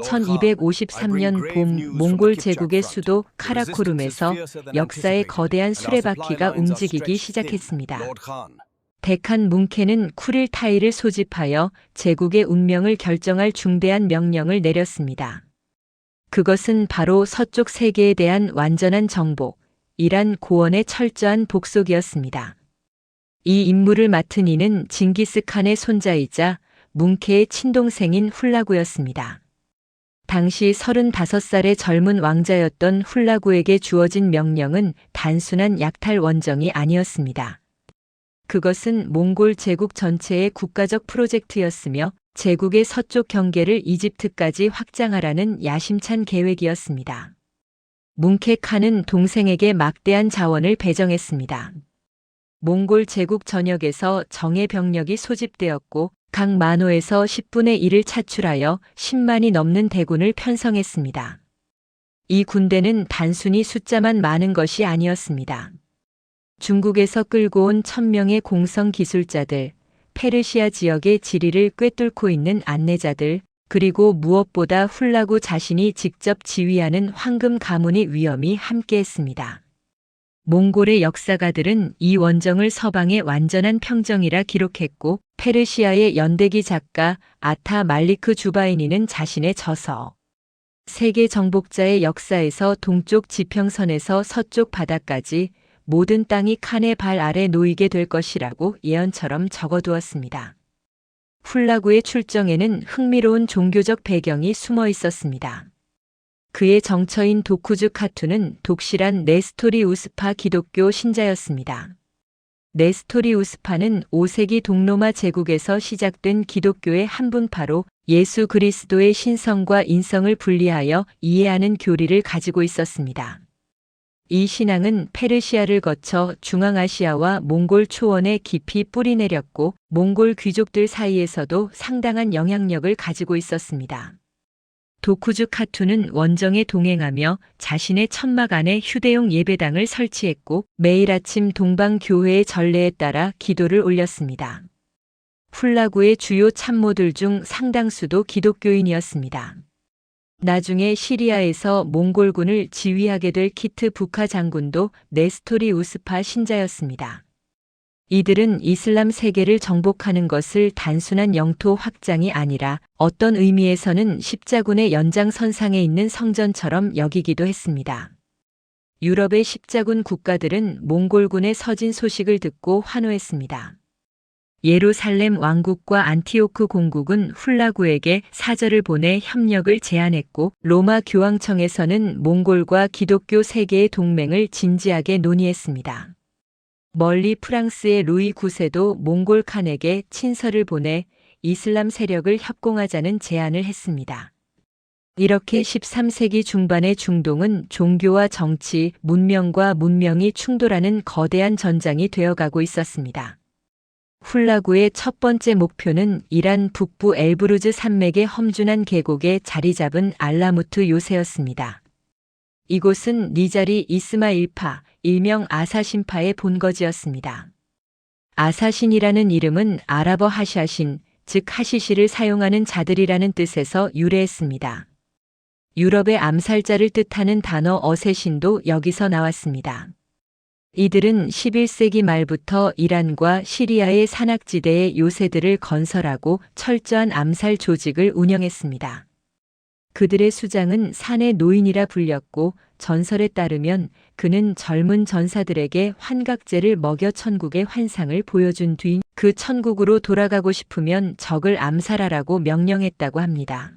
1253년 봄 몽골 제국의 수도 카라코룸에서 역사의 거대한 수레바퀴가 움직이기 시작했습니다. 데칸 뭉케는 쿠릴타이를 소집하여 제국의 운명을 결정할 중대한 명령을 내렸습니다. 그것은 바로 서쪽 세계에 대한 완전한 정복, 이란 고원의 철저한 복속이었습니다. 이 임무를 맡은 이는 징기스칸의 손자이자 뭉케의 친동생인 훌라구였습니다. 당시 35살의 젊은 왕자였던 훌라구에게 주어진 명령은 단순한 약탈 원정이 아니었습니다. 그것은 몽골 제국 전체의 국가적 프로젝트였으며 제국의 서쪽 경계를 이집트까지 확장하라는 야심찬 계획이었습니다. 뭉케 칸은 동생에게 막대한 자원을 배정했습니다. 몽골 제국 전역에서 정예 병력이 소집되었고 각 만호에서 10분의 1을 차출하여 10만이 넘는 대군을 편성했습니다. 이 군대는 단순히 숫자만 많은 것이 아니었습니다. 중국에서 끌고 온 1000명의 공성 기술자들, 페르시아 지역의 지리를 꿰뚫고 있는 안내자들, 그리고 무엇보다 훌라구 자신이 직접 지휘하는 황금 가문의 위엄이 함께했습니다. 몽골의 역사가들은 이 원정을 서방의 완전한 평정이라 기록했고 페르시아의 연대기 작가 아타 말리크 주바이니는 자신의 저서 세계 정복자의 역사에서 동쪽 지평선에서 서쪽 바다까지 모든 땅이 칸의 발 아래 놓이게 될 것이라고 예언처럼 적어두었습니다. 훌라구의 출정에는 흥미로운 종교적 배경이 숨어 있었습니다. 그의 정처인 도쿠즈 카투는 독실한 네스토리 우스파 기독교 신자였습니다. 네스토리 우스파는 5세기 동로마 제국에서 시작된 기독교의 한 분파로 예수 그리스도의 신성과 인성을 분리하여 이해하는 교리를 가지고 있었습니다. 이 신앙은 페르시아를 거쳐 중앙아시아와 몽골 초원에 깊이 뿌리내렸고 몽골 귀족들 사이에서도 상당한 영향력을 가지고 있었습니다. 도쿠즈 카투는 원정에 동행하며 자신의 천막 안에 휴대용 예배당을 설치했고 매일 아침 동방교회의 전례에 따라 기도를 올렸습니다. 훌라구의 주요 참모들 중 상당수도 기독교인이었습니다. 나중에 시리아에서 몽골군을 지휘하게 될 키트 부카 장군도 네스토리 우스파 신자였습니다. 이들은 이슬람 세계를 정복하는 것을 단순한 영토 확장이 아니라 어떤 의미에서는 십자군의 연장선상에 있는 성전처럼 여기기도 했습니다. 유럽의 십자군 국가들은 몽골군의 서진 소식을 듣고 환호했습니다. 예루살렘 왕국과 안티오크 공국은 훌라구에게 사절을 보내 협력을 제안했고 로마 교황청에서는 몽골과 기독교 세계의 동맹을 진지하게 논의했습니다. 멀리 프랑스의 루이 9세도 몽골 칸에게 친서를 보내 이슬람 세력을 협공하자는 제안을 했습니다. 이렇게 13세기 중반의 중동은 종교와 정치, 문명과 문명이 충돌하는 거대한 전장이 되어가고 있었습니다. 훌라구의 첫 번째 목표는 이란 북부 엘브루즈 산맥의 험준한 계곡에 자리 잡은 알라무트 요새였습니다. 이곳은 니자리 이스마일파, 일명 아사신파의 본거지였습니다. 아사신이라는 이름은 아랍어 하샤신, 즉 하시시를 사용하는 자들이라는 뜻에서 유래했습니다. 유럽의 암살자를 뜻하는 단어 어세신도 여기서 나왔습니다. 이들은 11세기 말부터 이란과 시리아의 산악지대에 요새들을 건설하고 철저한 암살 조직을 운영했습니다. 그들의 수장은 산의 노인이라 불렸고 전설에 따르면 그는 젊은 전사들에게 환각제를 먹여 천국의 환상을 보여준 뒤 그 천국으로 돌아가고 싶으면 적을 암살하라고 명령했다고 합니다.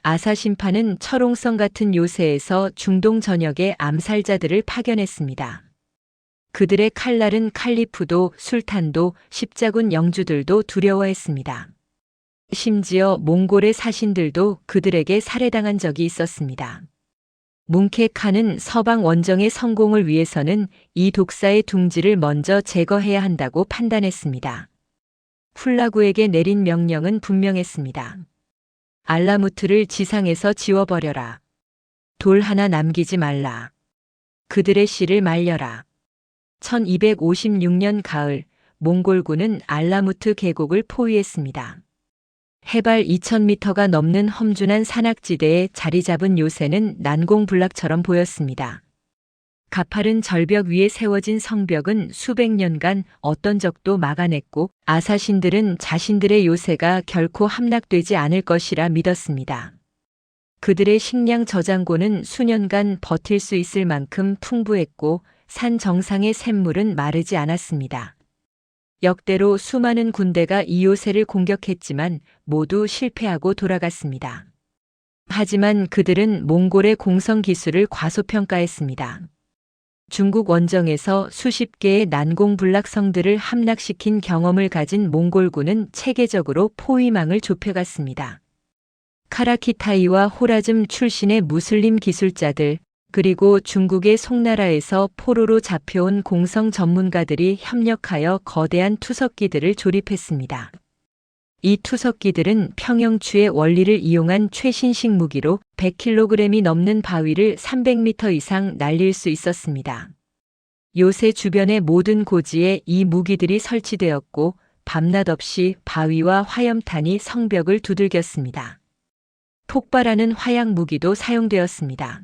아사신파는 철옹성 같은 요새에서 중동 전역에 암살자들을 파견했습니다. 그들의 칼날은 칼리프도 술탄도 십자군 영주들도 두려워했습니다. 심지어 몽골의 사신들도 그들에게 살해당한 적이 있었습니다. 뭉케 칸은 서방 원정의 성공을 위해서는 이 독사의 둥지를 먼저 제거해야 한다고 판단했습니다. 훌라구에게 내린 명령은 분명했습니다. 알라무트를 지상에서 지워버려라. 돌 하나 남기지 말라. 그들의 씨를 말려라. 1256년 가을 몽골군은 알라무트 계곡을 포위했습니다. 해발 2000m가 넘는 험준한 산악지대에 자리 잡은 요새는 난공불락처럼 보였습니다. 가파른 절벽 위에 세워진 성벽은 수백 년간 어떤 적도 막아냈고 아사신들은 자신들의 요새가 결코 함락되지 않을 것이라 믿었습니다. 그들의 식량 저장고는 수년간 버틸 수 있을 만큼 풍부했고 산 정상의 샘물은 마르지 않았습니다. 역대로 수많은 군대가 이 요새를 공격했지만 모두 실패하고 돌아갔습니다. 하지만 그들은 몽골의 공성 기술을 과소평가했습니다. 중국 원정에서 수십 개의 난공불락 성들을 함락시킨 경험을 가진 몽골군은 체계적으로 포위망을 좁혀갔습니다. 카라키타이와 호라즘 출신의 무슬림 기술자들, 그리고 중국의 송나라에서 포로로 잡혀온 공성 전문가들이 협력하여 거대한 투석기들을 조립했습니다. 이 투석기들은 평형추의 원리를 이용한 최신식 무기로 100kg이 넘는 바위를 300m 이상 날릴 수 있었습니다. 요새 주변의 모든 고지에 이 무기들이 설치되었고 밤낮 없이 바위와 화염탄이 성벽을 두들겼습니다. 폭발하는 화약 무기도 사용되었습니다.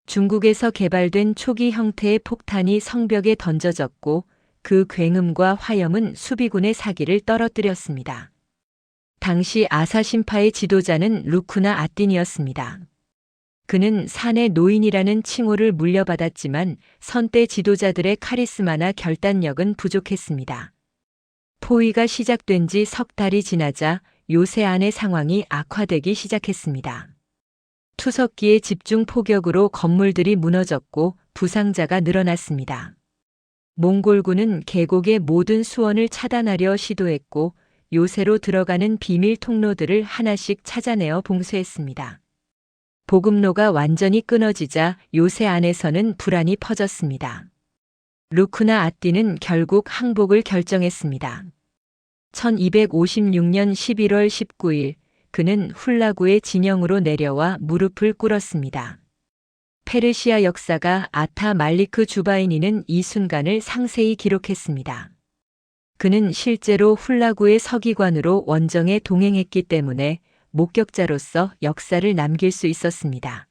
중국에서 개발된 초기 형태의 폭탄이 성벽에 던져졌고 그 굉음과 화염은 수비군의 사기를 떨어뜨렸습니다. 당시 아사신파의 지도자는 루쿠나 아딘이었습니다. 그는 산의 노인이라는 칭호를 물려받았지만 선대 지도자들의 카리스마나 결단력은 부족했습니다. 포위가 시작된 지 석 달이 지나자 요새 안의 상황이 악화되기 시작했습니다. 투석기의 집중 포격으로 건물들이 무너졌고 부상자가 늘어났습니다. 몽골군은 계곡의 모든 수원을 차단하려 시도했고 요새로 들어가는 비밀 통로들을 하나씩 찾아내어 봉쇄했습니다. 보급로가 완전히 끊어지자 요새 안에서는 불안이 퍼졌습니다. 루쿠나 아띠는 결국 항복을 결정했습니다. 1256년 11월 19일 그는 훌라구의 진영으로 내려와 무릎을 꿇었습니다. 페르시아 역사가 아타 말리크 주바이니는 이 순간을 상세히 기록했습니다. 그는 실제로 훌라구의 서기관으로 원정에 동행했기 때문에 목격자로서 역사를 남길 수 있었습니다.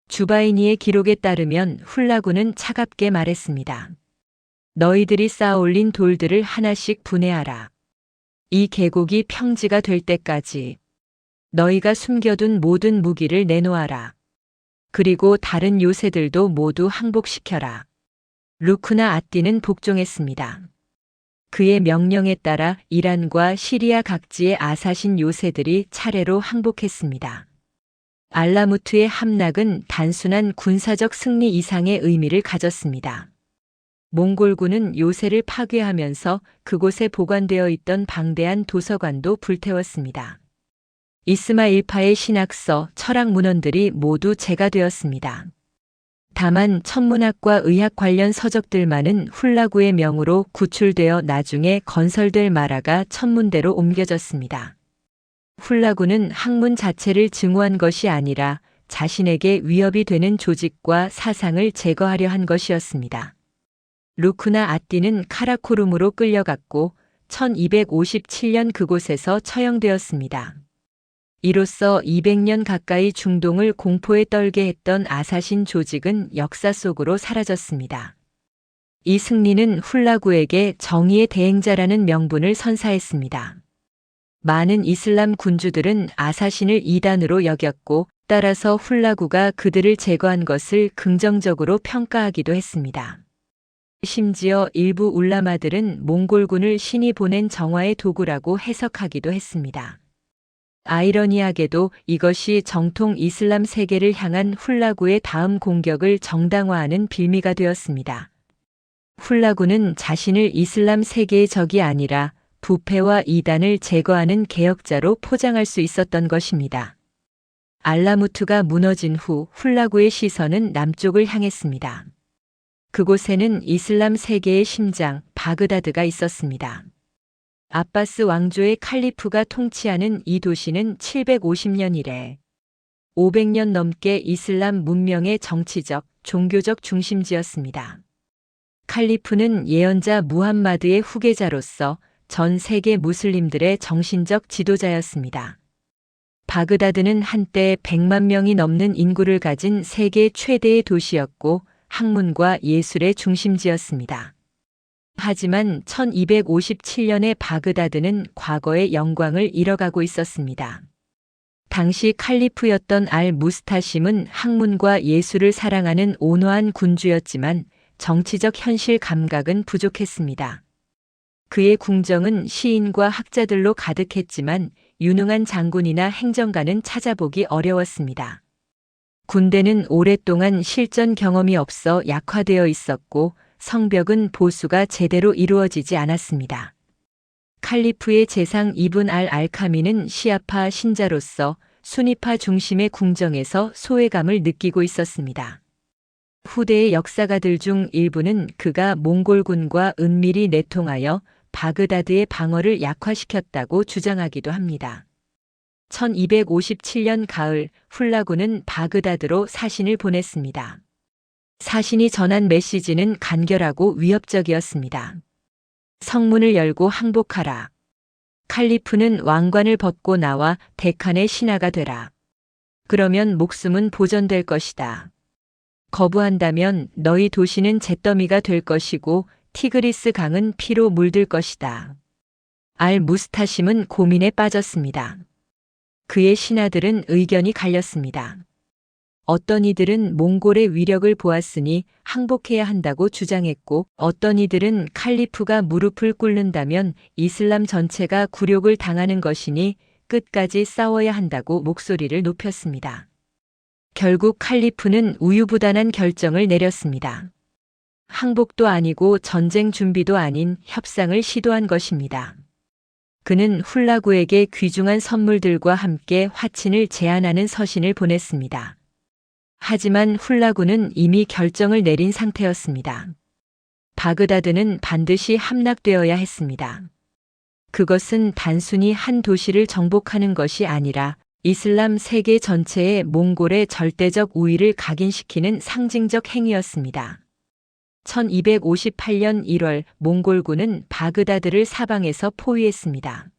주바이니의 기록에 따르면 훌라구는 차갑게 말했습니다. 너희들이 쌓아 올린 돌들을 하나씩 분해하라. 이 계곡이 평지가 될 때까지 너희가 숨겨둔 모든 무기를 내놓아라. 그리고 다른 요새들도 모두 항복시켜라. 루쿠나 아띠는 복종했습니다. 그의 명령에 따라 이란과 시리아 각지의 아사신 요새들이 차례로 항복했습니다. 알라무트의 함락은 단순한 군사적 승리 이상의 의미를 가졌습니다. 몽골군은 요새를 파괴하면서 그곳에 보관되어 있던 방대한 도서관도 불태웠습니다. 이스마일파의 신학서, 철학 문헌들이 모두 제거되었습니다. 다만 천문학과 의학 관련 서적들만은 훌라구의 명으로 구출되어 나중에 건설될 마라가 천문대로 옮겨졌습니다. 훌라구는 학문 자체를 증오한 것이 아니라 자신에게 위협이 되는 조직과 사상을 제거하려 한 것이었습니다. 루쿠나 아띠는 카라코룸으로 끌려갔고 1257년 그곳에서 처형되었습니다. 이로써 200년 가까이 중동을 공포에 떨게 했던 아사신 조직은 역사 속으로 사라졌습니다. 이 승리는 훌라구에게 정의의 대행자라는 명분을 선사했습니다. 많은 이슬람 군주들은 아사신을 이단으로 여겼고 따라서 훌라구가 그들을 제거한 것을 긍정적으로 평가하기도 했습니다. 심지어 일부 울라마들은 몽골군을 신이 보낸 정화의 도구라고 해석하기도 했습니다. 아이러니하게도 이것이 정통 이슬람 세계를 향한 훌라구의 다음 공격을 정당화하는 빌미가 되었습니다. 훌라구는 자신을 이슬람 세계의 적이 아니라 부패와 이단을 제거하는 개혁자로 포장할 수 있었던 것입니다. 알라무트가 무너진 후 훌라구의 시선은 남쪽을 향했습니다. 그곳에는 이슬람 세계의 심장, 바그다드가 있었습니다. 아바스 왕조의 칼리프가 통치하는 이 도시는 750년 이래 500년 넘게 이슬람 문명의 정치적, 종교적 중심지였습니다. 칼리프는 예언자 무함마드의 후계자로서 전 세계 무슬림들의 정신적 지도자였습니다. 바그다드는 한때 100만 명이 넘는 인구를 가진 세계 최대의 도시였고 학문과 예술의 중심지였습니다. 하지만 1257년에 바그다드는 과거의 영광을 잃어가고 있었습니다. 당시 칼리프였던 알 무스타심은 학문과 예술을 사랑하는 온화한 군주였지만 정치적 현실 감각은 부족했습니다. 그의 궁정은 시인과 학자들로 가득했지만 유능한 장군이나 행정가는 찾아보기 어려웠습니다. 군대는 오랫동안 실전 경험이 없어 약화되어 있었고 성벽은 보수가 제대로 이루어지지 않았습니다. 칼리프의 재상 이븐 알 알카미는 시아파 신자로서 수니파 중심의 궁정에서 소외감을 느끼고 있었습니다. 후대의 역사가들 중 일부는 그가 몽골군과 은밀히 내통하여 바그다드의 방어를 약화시켰다고 주장하기도 합니다. 1257년 가을 훌라군은 바그다드로 사신을 보냈습니다. 사신이 전한 메시지는 간결하고 위협적이었습니다. 성문을 열고 항복하라. 칼리프는 왕관을 벗고 나와 데칸의 신하가 되라. 그러면 목숨은 보전될 것이다. 거부한다면 너희 도시는 잿더미가 될 것이고 티그리스 강은 피로 물들 것이다. 알 무스타심은 고민에 빠졌습니다. 그의 신하들은 의견이 갈렸습니다. 어떤 이들은 몽골의 위력을 보았으니 항복해야 한다고 주장했고 어떤 이들은 칼리프가 무릎을 꿇는다면 이슬람 전체가 굴욕을 당하는 것이니 끝까지 싸워야 한다고 목소리를 높였습니다. 결국 칼리프는 우유부단한 결정을 내렸습니다. 항복도 아니고 전쟁 준비도 아닌 협상을 시도한 것입니다. 그는 훌라구에게 귀중한 선물들과 함께 화친을 제안하는 서신을 보냈습니다. 하지만 훌라구는 이미 결정을 내린 상태였습니다. 바그다드는 반드시 함락되어야 했습니다. 그것은 단순히 한 도시를 정복하는 것이 아니라 이슬람 세계 전체의 몽골의 절대적 우위를 각인시키는 상징적 행위였습니다. 1258년 1월 몽골군은 바그다드를 사방에서 포위했습니다.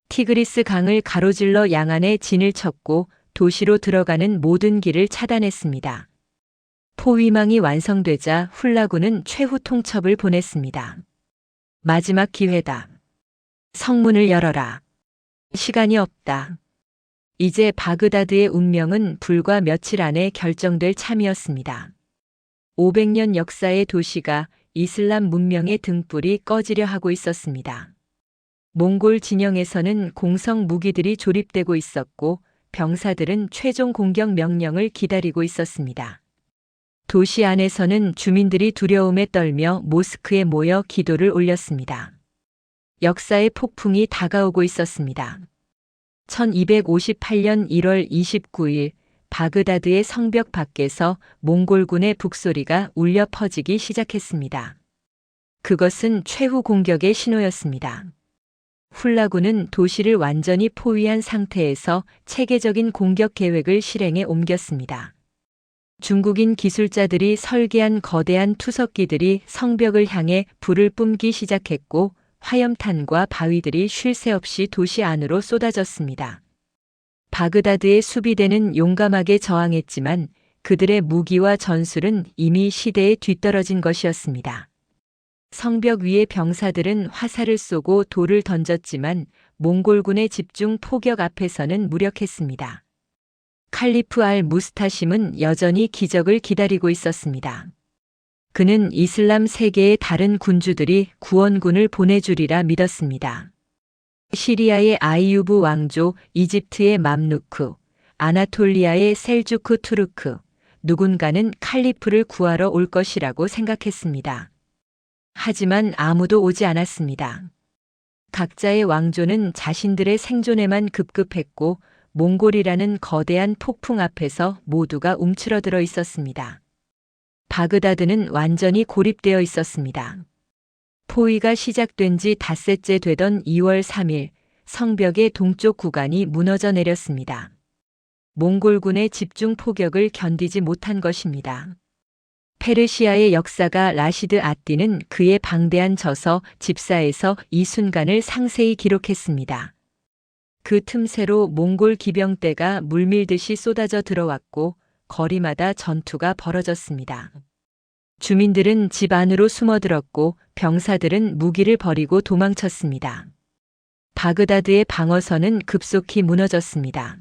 티그리스 강을 가로질러 양안에 진을 쳤고 도시로 들어가는 모든 길을 차단했습니다. 포위망이 완성되자 훌라군은 최후 통첩을 보냈습니다. 마지막 기회다. 성문을 열어라. 시간이 없다. 이제 바그다드의 운명은 불과 며칠 안에 결정될 참이었습니다. 500년 역사의 도시가 이슬람 문명의 등불이 꺼지려 하고 있었습니다. 몽골 진영에서는 공성 무기들이 조립되고 있었고 병사들은 최종 공격 명령을 기다리고 있었습니다. 도시 안에서는 주민들이 두려움에 떨며 모스크에 모여 기도를 올렸습니다. 역사의 폭풍이 다가오고 있었습니다. 1258년 1월 29일 바그다드의 성벽 밖에서 몽골군의 북소리가 울려 퍼지기 시작했습니다. 그것은 최후 공격의 신호였습니다. 훌라군은 도시를 완전히 포위한 상태에서 체계적인 공격 계획을 실행에 옮겼습니다. 중국인 기술자들이 설계한 거대한 투석기들이 성벽을 향해 불을 뿜기 시작했고 화염탄과 바위들이 쉴 새 없이 도시 안으로 쏟아졌습니다. 바그다드의 수비대는 용감하게 저항했지만 그들의 무기와 전술은 이미 시대에 뒤떨어진 것이었습니다. 성벽 위의 병사들은 화살을 쏘고 돌을 던졌지만 몽골군의 집중 포격 앞에서는 무력했습니다. 칼리프 알 무스타심은 여전히 기적을 기다리고 있었습니다. 그는 이슬람 세계의 다른 군주들이 구원군을 보내주리라 믿었습니다. 시리아의 아이유브 왕조, 이집트의 맘루크, 아나톨리아의 셀주크 투르크, 누군가는 칼리프를 구하러 올 것이라고 생각했습니다. 하지만 아무도 오지 않았습니다. 각자의 왕조는 자신들의 생존에만 급급했고 몽골이라는 거대한 폭풍 앞에서 모두가 움츠러들어 있었습니다. 바그다드는 완전히 고립되어 있었습니다. 포위가 시작된 지 닷새째 되던 2월 3일 성벽의 동쪽 구간이 무너져 내렸습니다. 몽골군의 집중 포격을 견디지 못한 것입니다. 페르시아의 역사가 라시드 아띠는 그의 방대한 저서 집사에서 이 순간을 상세히 기록했습니다. 그 틈새로 몽골 기병대가 물밀듯이 쏟아져 들어왔고 거리마다 전투가 벌어졌습니다. 주민들은 집 안으로 숨어들었고 병사들은 무기를 버리고 도망쳤습니다. 바그다드의 방어선은 급속히 무너졌습니다.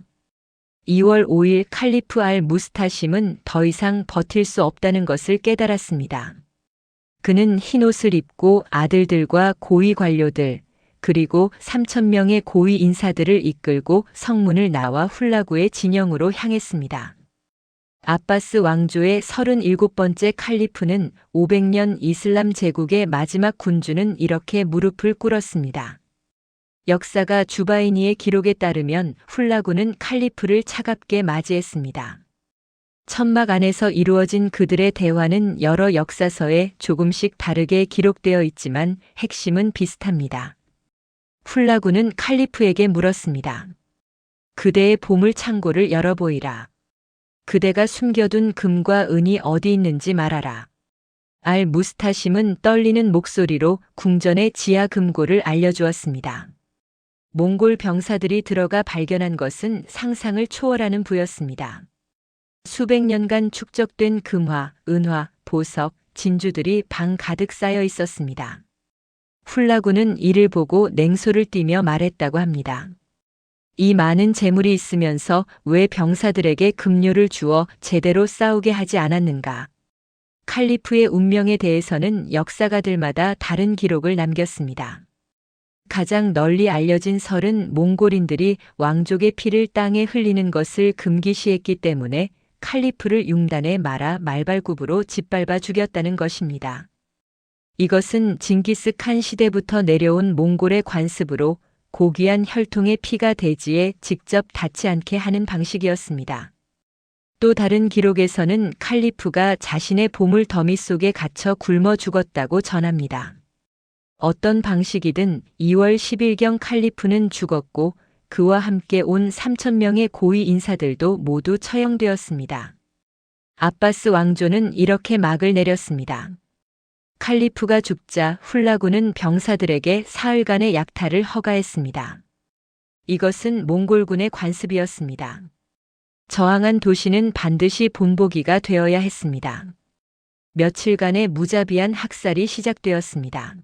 2월 5일 칼리프 알 무스타심은 더 이상 버틸 수 없다는 것을 깨달았습니다. 그는 흰옷을 입고 아들들과 고위 관료들, 그리고 3,000명의 고위 인사들을 이끌고 성문을 나와 훌라구의 진영으로 향했습니다. 아바스 왕조의 37번째 칼리프는 500년 이슬람 제국의 마지막 군주는 이렇게 무릎을 꿇었습니다. 역사가 주바이니의 기록에 따르면 훌라구는 칼리프를 차갑게 맞이했습니다. 천막 안에서 이루어진 그들의 대화는 여러 역사서에 조금씩 다르게 기록되어 있지만 핵심은 비슷합니다. 훌라구는 칼리프에게 물었습니다. 그대의 보물 창고를 열어보이라. 그대가 숨겨둔 금과 은이 어디 있는지 말하라. 알 무스타심은 떨리는 목소리로 궁전의 지하 금고를 알려주었습니다. 몽골 병사들이 들어가 발견한 것은 상상을 초월하는 부였습니다. 수백 년간 축적된 금화, 은화, 보석, 진주들이 방 가득 쌓여 있었습니다. 훌라구는 이를 보고 냉소를 띠며 말했다고 합니다. 이 많은 재물이 있으면서 왜 병사들에게 급료를 주어 제대로 싸우게 하지 않았는가? 칼리프의 운명에 대해서는 역사가들마다 다른 기록을 남겼습니다. 가장 널리 알려진 설은 몽골인들이 왕족의 피를 땅에 흘리는 것을 금기시했기 때문에 칼리프를 융단에 말아 말발굽으로 짓밟아 죽였다는 것입니다. 이것은 징기스칸 시대부터 내려온 몽골의 관습으로 고귀한 혈통의 피가 대지에 직접 닿지 않게 하는 방식이었습니다. 또 다른 기록에서는 칼리프가 자신의 보물 더미 속에 갇혀 굶어 죽었다고 전합니다. 어떤 방식이든 2월 10일경 칼리프는 죽었고 그와 함께 온 3,000명의 고위 인사들도 모두 처형되었습니다. 아바스 왕조는 이렇게 막을 내렸습니다. 칼리프가 죽자 훌라구는 병사들에게 사흘간의 약탈을 허가했습니다. 이것은 몽골군의 관습이었습니다. 저항한 도시는 반드시 본보기가 되어야 했습니다. 며칠간의 무자비한 학살이 시작되었습니다.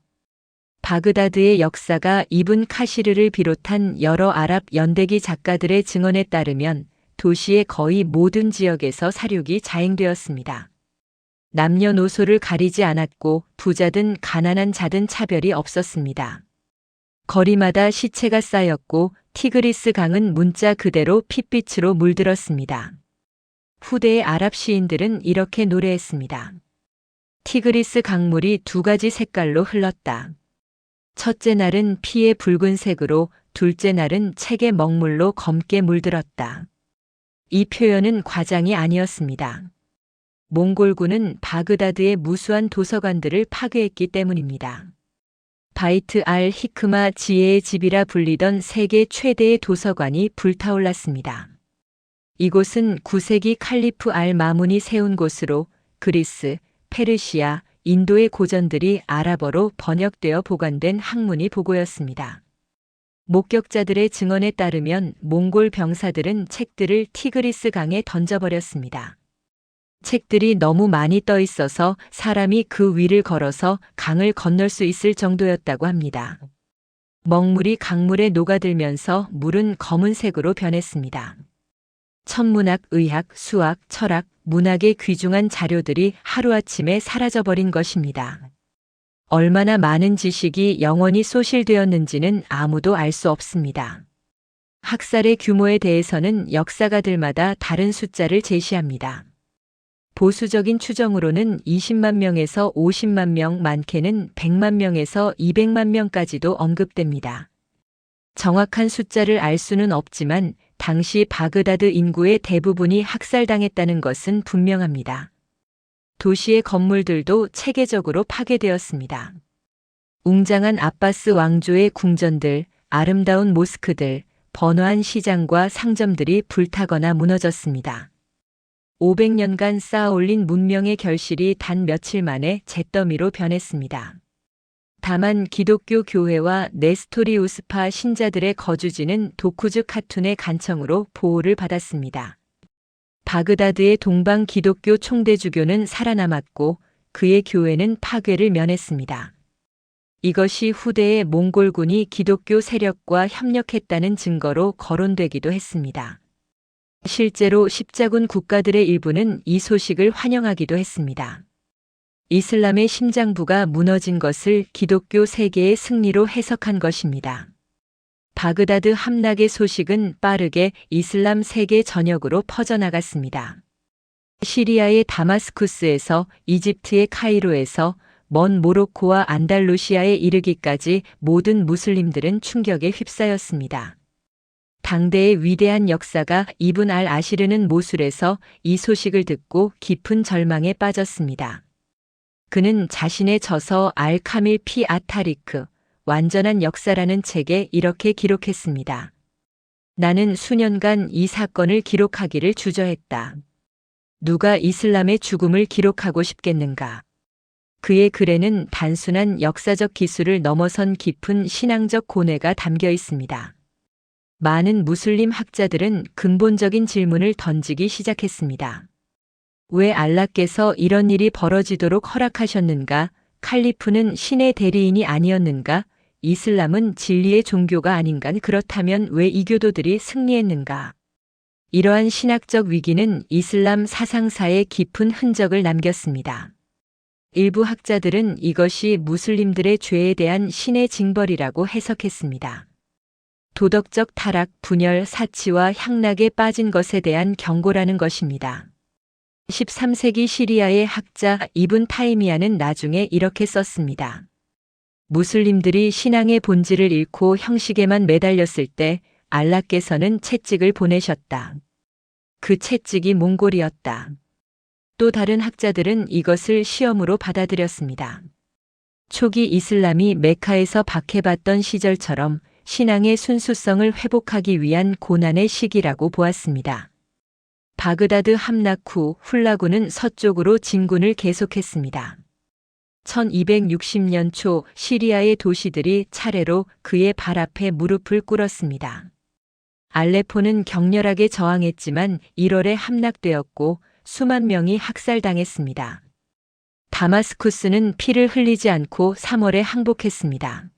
바그다드의 역사가 이븐 카시르를 비롯한 여러 아랍 연대기 작가들의 증언에 따르면 도시의 거의 모든 지역에서 살육이 자행되었습니다. 남녀노소를 가리지 않았고 부자든 가난한 자든 차별이 없었습니다. 거리마다 시체가 쌓였고 티그리스 강은 문자 그대로 핏빛으로 물들었습니다. 후대의 아랍 시인들은 이렇게 노래했습니다. 티그리스 강물이 두 가지 색깔로 흘렀다. 첫째 날은 피의 붉은색으로, 둘째 날은 책의 먹물로 검게 물들었다. 이 표현은 과장이 아니었습니다. 몽골군은 바그다드의 무수한 도서관들을 파괴했기 때문입니다. 바이트 알 히크마 지혜의 집이라 불리던 세계 최대의 도서관이 불타올랐습니다. 이곳은 9세기 칼리프 알 마문이 세운 곳으로 그리스, 페르시아, 인도의 고전들이 아랍어로 번역되어 보관된 학문이 보고였습니다. 목격자들의 증언에 따르면 몽골 병사들은 책들을 티그리스 강에 던져버렸습니다. 책들이 너무 많이 떠 있어서 사람이 그 위를 걸어서 강을 건널 수 있을 정도였다고 합니다. 먹물이 강물에 녹아들면서 물은 검은색으로 변했습니다. 천문학, 의학, 수학, 철학, 문학의 귀중한 자료들이 하루아침에 사라져버린 것입니다. 얼마나 많은 지식이 영원히 소실되었는지는 아무도 알 수 없습니다. 학살의 규모에 대해서는 역사가들마다 다른 숫자를 제시합니다. 보수적인 추정으로는 20만 명에서 50만 명, 많게는 100만 명에서 200만 명까지도 언급됩니다. 정확한 숫자를 알 수는 없지만 당시 바그다드 인구의 대부분이 학살당했다는 것은 분명합니다. 도시의 건물들도 체계적으로 파괴되었습니다. 웅장한 아바스 왕조의 궁전들, 아름다운 모스크들, 번화한 시장과 상점들이 불타거나 무너졌습니다. 500년간 쌓아올린 문명의 결실이 단 며칠 만에 잿더미로 변했습니다. 다만 기독교 교회와 네스토리우스파 신자들의 거주지는 도쿠즈 카툰의 간청으로 보호를 받았습니다. 바그다드의 동방 기독교 총대주교는 살아남았고 그의 교회는 파괴를 면했습니다. 이것이 후대의 몽골군이 기독교 세력과 협력했다는 증거로 거론되기도 했습니다. 실제로 십자군 국가들의 일부는 이 소식을 환영하기도 했습니다. 이슬람의 심장부가 무너진 것을 기독교 세계의 승리로 해석한 것입니다. 바그다드 함락의 소식은 빠르게 이슬람 세계 전역으로 퍼져나갔습니다. 시리아의 다마스쿠스에서 이집트의 카이로에서 먼 모로코와 안달루시아에 이르기까지 모든 무슬림들은 충격에 휩싸였습니다. 당대의 위대한 역사가 이븐 알 아시르는 모술에서 이 소식을 듣고 깊은 절망에 빠졌습니다. 그는 자신의 저서 알 카밀 피 아타리크, 완전한 역사라는 책에 이렇게 기록했습니다. 나는 수년간 이 사건을 기록하기를 주저했다. 누가 이슬람의 죽음을 기록하고 싶겠는가? 그의 글에는 단순한 역사적 기술을 넘어선 깊은 신앙적 고뇌가 담겨 있습니다. 많은 무슬림 학자들은 근본적인 질문을 던지기 시작했습니다. 왜 알라께서 이런 일이 벌어지도록 허락하셨는가? 칼리프는 신의 대리인이 아니었는가? 이슬람은 진리의 종교가 아닌가? 그렇다면 왜 이교도들이 승리했는가? 이러한 신학적 위기는 이슬람 사상사에 깊은 흔적을 남겼습니다. 일부 학자들은 이것이 무슬림들의 죄에 대한 신의 징벌이라고 해석했습니다. 도덕적 타락, 분열, 사치와 향락에 빠진 것에 대한 경고라는 것입니다. 13세기 시리아의 학자 이븐 타이미야는 나중에 이렇게 썼습니다. 무슬림들이 신앙의 본질을 잃고 형식에만 매달렸을 때 알라께서는 채찍을 보내셨다. 그 채찍이 몽골이었다. 또 다른 학자들은 이것을 시험으로 받아들였습니다. 초기 이슬람이 메카에서 박해받던 시절처럼 신앙의 순수성을 회복하기 위한 고난의 시기라고 보았습니다. 바그다드 함락 후 훌라구는 서쪽으로 진군을 계속했습니다. 1260년 초 시리아의 도시들이 차례로 그의 발 앞에 무릎을 꿇었습니다. 알레포는 격렬하게 저항했지만 1월에 함락되었고 수만 명이 학살당했습니다. 다마스쿠스는 피를 흘리지 않고 3월에 항복했습니다.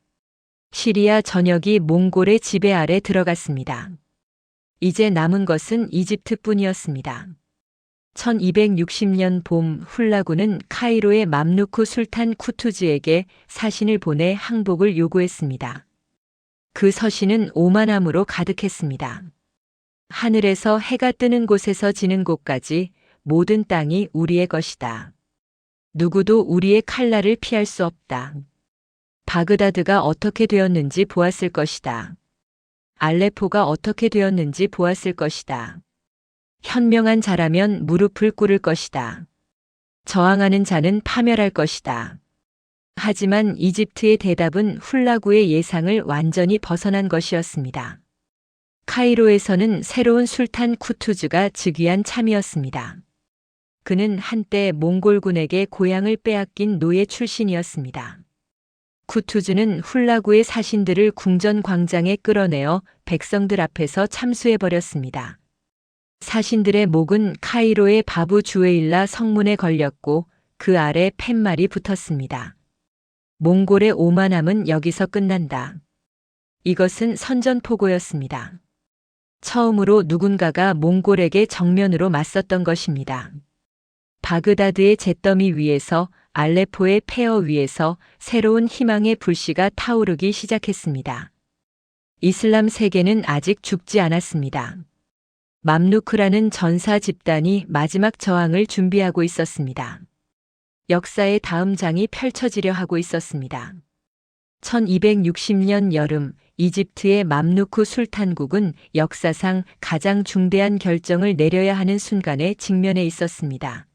시리아 전역이 몽골의 지배 아래 들어갔습니다. 이제 남은 것은 이집트뿐이었습니다. 1260년 봄 훌라구는 카이로의 맘루크 술탄 쿠투즈에게 사신을 보내 항복을 요구했습니다. 그 서신은 오만함으로 가득했습니다. 하늘에서 해가 뜨는 곳에서 지는 곳까지 모든 땅이 우리의 것이다. 누구도 우리의 칼날을 피할 수 없다. 바그다드가 어떻게 되었는지 보았을 것이다. 알레포가 어떻게 되었는지 보았을 것이다. 현명한 자라면 무릎을 꿇을 것이다. 저항하는 자는 파멸할 것이다. 하지만 이집트의 대답은 훌라구의 예상을 완전히 벗어난 것이었습니다. 카이로에서는 새로운 술탄 쿠투즈가 즉위한 참이었습니다. 그는 한때 몽골군에게 고향을 빼앗긴 노예 출신이었습니다. 쿠투즈는 훌라구의 사신들을 궁전 광장에 끌어내어 백성들 앞에서 참수해버렸습니다. 사신들의 목은 카이로의 바부 주에일라 성문에 걸렸고 그 아래 팻말이 붙었습니다. 몽골의 오만함은 여기서 끝난다. 이것은 선전포고였습니다. 처음으로 누군가가 몽골에게 정면으로 맞섰던 것입니다. 바그다드의 잿더미 위에서 알레포의 폐허 위에서 새로운 희망의 불씨가 타오르기 시작했습니다. 이슬람 세계는 아직 죽지 않았습니다. 맘루크라는 전사 집단이 마지막 저항을 준비하고 있었습니다. 역사의 다음 장이 펼쳐지려 하고 있었습니다. 1260년 여름 이집트의 맘루크 술탄국은 역사상 가장 중대한 결정을 내려야 하는 순간에 직면해 있었습니다.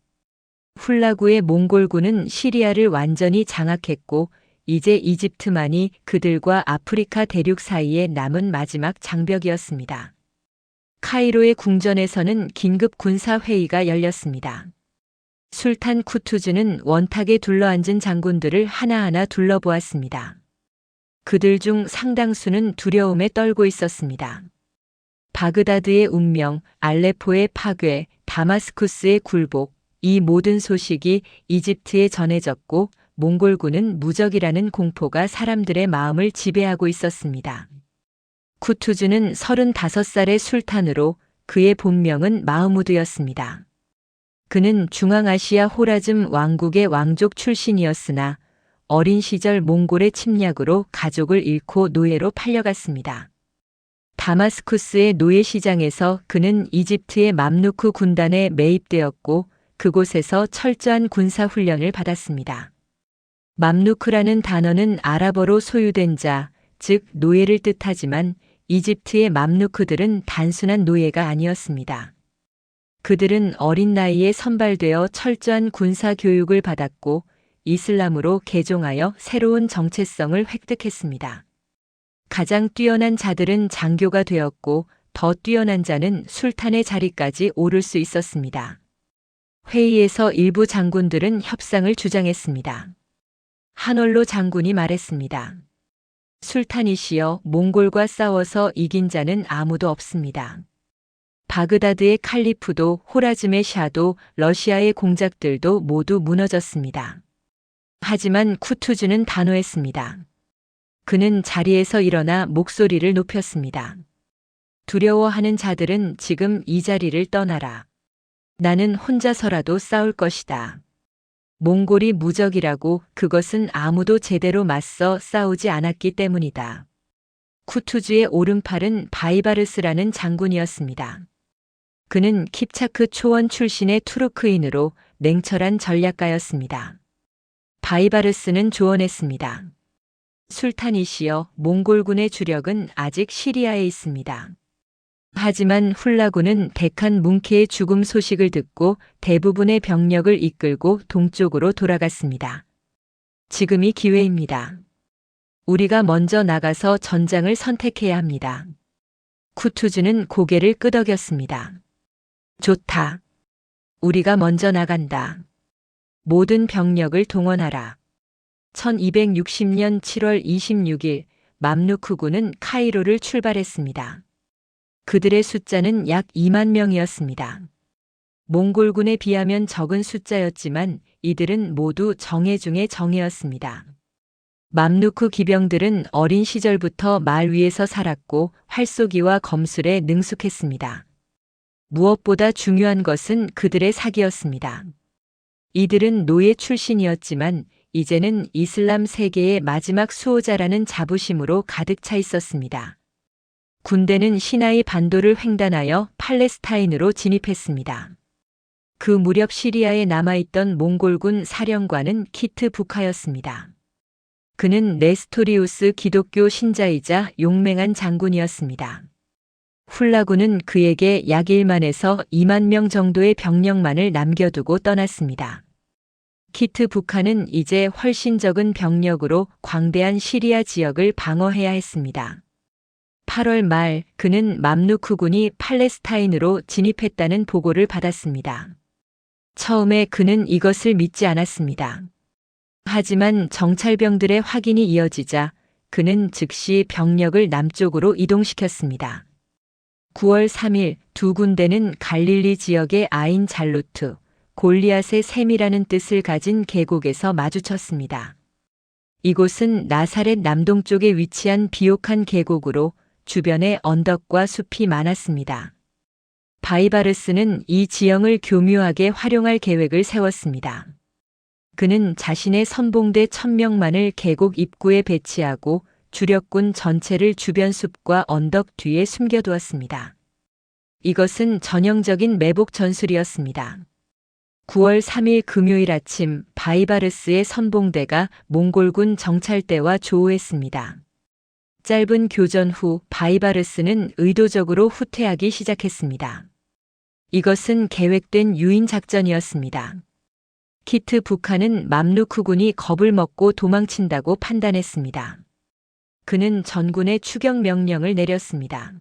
훌라구의 몽골군은 시리아를 완전히 장악했고 이제 이집트만이 그들과 아프리카 대륙 사이에 남은 마지막 장벽이었습니다. 카이로의 궁전에서는 긴급 군사회의가 열렸습니다. 술탄 쿠투즈는 원탁에 둘러앉은 장군들을 하나하나 둘러보았습니다. 그들 중 상당수는 두려움에 떨고 있었습니다. 바그다드의 운명, 알레포의 파괴, 다마스쿠스의 굴복, 이 모든 소식이 이집트에 전해졌고 몽골군은 무적이라는 공포가 사람들의 마음을 지배하고 있었습니다. 쿠투즈는 35살의 술탄으로 그의 본명은 마흐무드였습니다. 그는 중앙아시아 호라즘 왕국의 왕족 출신이었으나 어린 시절 몽골의 침략으로 가족을 잃고 노예로 팔려갔습니다. 다마스쿠스의 노예시장에서 그는 이집트의 맘루크 군단에 매입되었고 그곳에서 철저한 군사훈련을 받았습니다. 맘루크라는 단어는 아랍어로 소유된 자, 즉 노예를 뜻하지만 이집트의 맘루크들은 단순한 노예가 아니었습니다. 그들은 어린 나이에 선발되어 철저한 군사 교육을 받았고 이슬람으로 개종하여 새로운 정체성을 획득했습니다. 가장 뛰어난 자들은 장교가 되었고 더 뛰어난 자는 술탄의 자리까지 오를 수 있었습니다. 회의에서 일부 장군들은 협상을 주장했습니다. 하놀로 장군이 말했습니다. 술탄이시여, 몽골과 싸워서 이긴 자는 아무도 없습니다. 바그다드의 칼리프도, 호라즘의 샤도, 러시아의 공작들도 모두 무너졌습니다. 하지만 쿠투즈는 단호했습니다. 그는 자리에서 일어나 목소리를 높였습니다. 두려워하는 자들은 지금 이 자리를 떠나라. 나는 혼자서라도 싸울 것이다. 몽골이 무적이라고 그것은 아무도 제대로 맞서 싸우지 않았기 때문이다. 쿠투즈의 오른팔은 바이바르스라는 장군이었습니다. 그는 킵차크 초원 출신의 투르크인으로 냉철한 전략가였습니다. 바이바르스는 조언했습니다. 술탄이시여, 몽골군의 주력은 아직 시리아에 있습니다. 하지만 훌라군은 데칸 뭉케의 죽음 소식을 듣고 대부분의 병력을 이끌고 동쪽으로 돌아갔습니다. 지금이 기회입니다. 우리가 먼저 나가서 전장을 선택해야 합니다. 쿠투즈는 고개를 끄덕였습니다. 좋다. 우리가 먼저 나간다. 모든 병력을 동원하라. 1260년 7월 26일 맘루크군은 카이로를 출발했습니다. 그들의 숫자는 약 2만 명이었습니다. 몽골군에 비하면 적은 숫자였지만 이들은 모두 정예 중의 정예였습니다. 맘루크 기병들은 어린 시절부터 말 위에서 살았고 활쏘기와 검술에 능숙했습니다. 무엇보다 중요한 것은 그들의 사기였습니다. 이들은 노예 출신이었지만 이제는 이슬람 세계의 마지막 수호자라는 자부심으로 가득 차 있었습니다. 군대는 시나이 반도를 횡단하여 팔레스타인으로 진입했습니다. 그 무렵 시리아에 남아있던 몽골군 사령관은 키트 부카였습니다. 그는 네스토리우스 기독교 신자이자 용맹한 장군이었습니다. 훌라군은 그에게 약 1만에서 2만 명 정도의 병력만을 남겨두고 떠났습니다. 키트 부카는 이제 훨씬 적은 병력으로 광대한 시리아 지역을 방어해야 했습니다. 8월 말 그는 맘루크군이 팔레스타인으로 진입했다는 보고를 받았습니다. 처음에 그는 이것을 믿지 않았습니다. 하지만 정찰병들의 확인이 이어지자 그는 즉시 병력을 남쪽으로 이동시켰습니다. 9월 3일 두 군대는 갈릴리 지역의 아인 잘루트, 골리앗의 샘이라는 뜻을 가진 계곡에서 마주쳤습니다. 이곳은 나사렛 남동쪽에 위치한 비옥한 계곡으로 주변에 언덕과 숲이 많았습니다. 바이바르스는 이 지형을 교묘하게 활용할 계획을 세웠습니다. 그는 자신의 선봉대 1000명만을 계곡 입구에 배치하고 주력군 전체를 주변 숲과 언덕 뒤에 숨겨두었습니다. 이것은 전형적인 매복 전술이었습니다. 9월 3일 금요일 아침 바이바르스의 선봉대가 몽골군 정찰대와 조우했습니다. 짧은 교전 후 바이바르스는 의도적으로 후퇴하기 시작했습니다. 이것은 계획된 유인 작전이었습니다. 키트 부카는 맘루크군이 겁을 먹고 도망친다고 판단했습니다. 그는 전군에 추격 명령을 내렸습니다.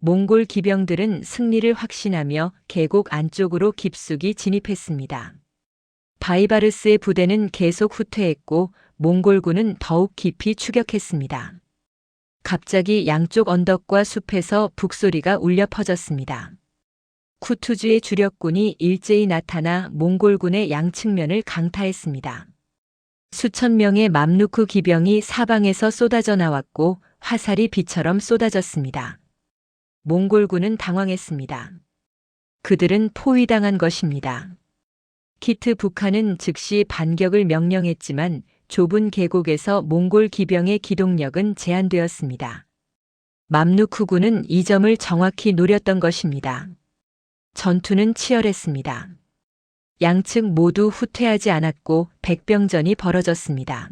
몽골 기병들은 승리를 확신하며 계곡 안쪽으로 깊숙이 진입했습니다. 바이바르스의 부대는 계속 후퇴했고 몽골군은 더욱 깊이 추격했습니다. 갑자기 양쪽 언덕과 숲에서 북소리가 울려 퍼졌습니다. 쿠투즈의 주력군이 일제히 나타나 몽골군의 양측면을 강타했습니다. 수천 명의 맘루크 기병이 사방에서 쏟아져 나왔고 화살이 비처럼 쏟아졌습니다. 몽골군은 당황했습니다. 그들은 포위당한 것입니다. 키트 북한은 즉시 반격을 명령했지만 좁은 계곡에서 몽골 기병의 기동력은 제한되었습니다. 맘루크군은 이 점을 정확히 노렸던 것입니다. 전투는 치열했습니다. 양측 모두 후퇴하지 않았고 백병전이 벌어졌습니다.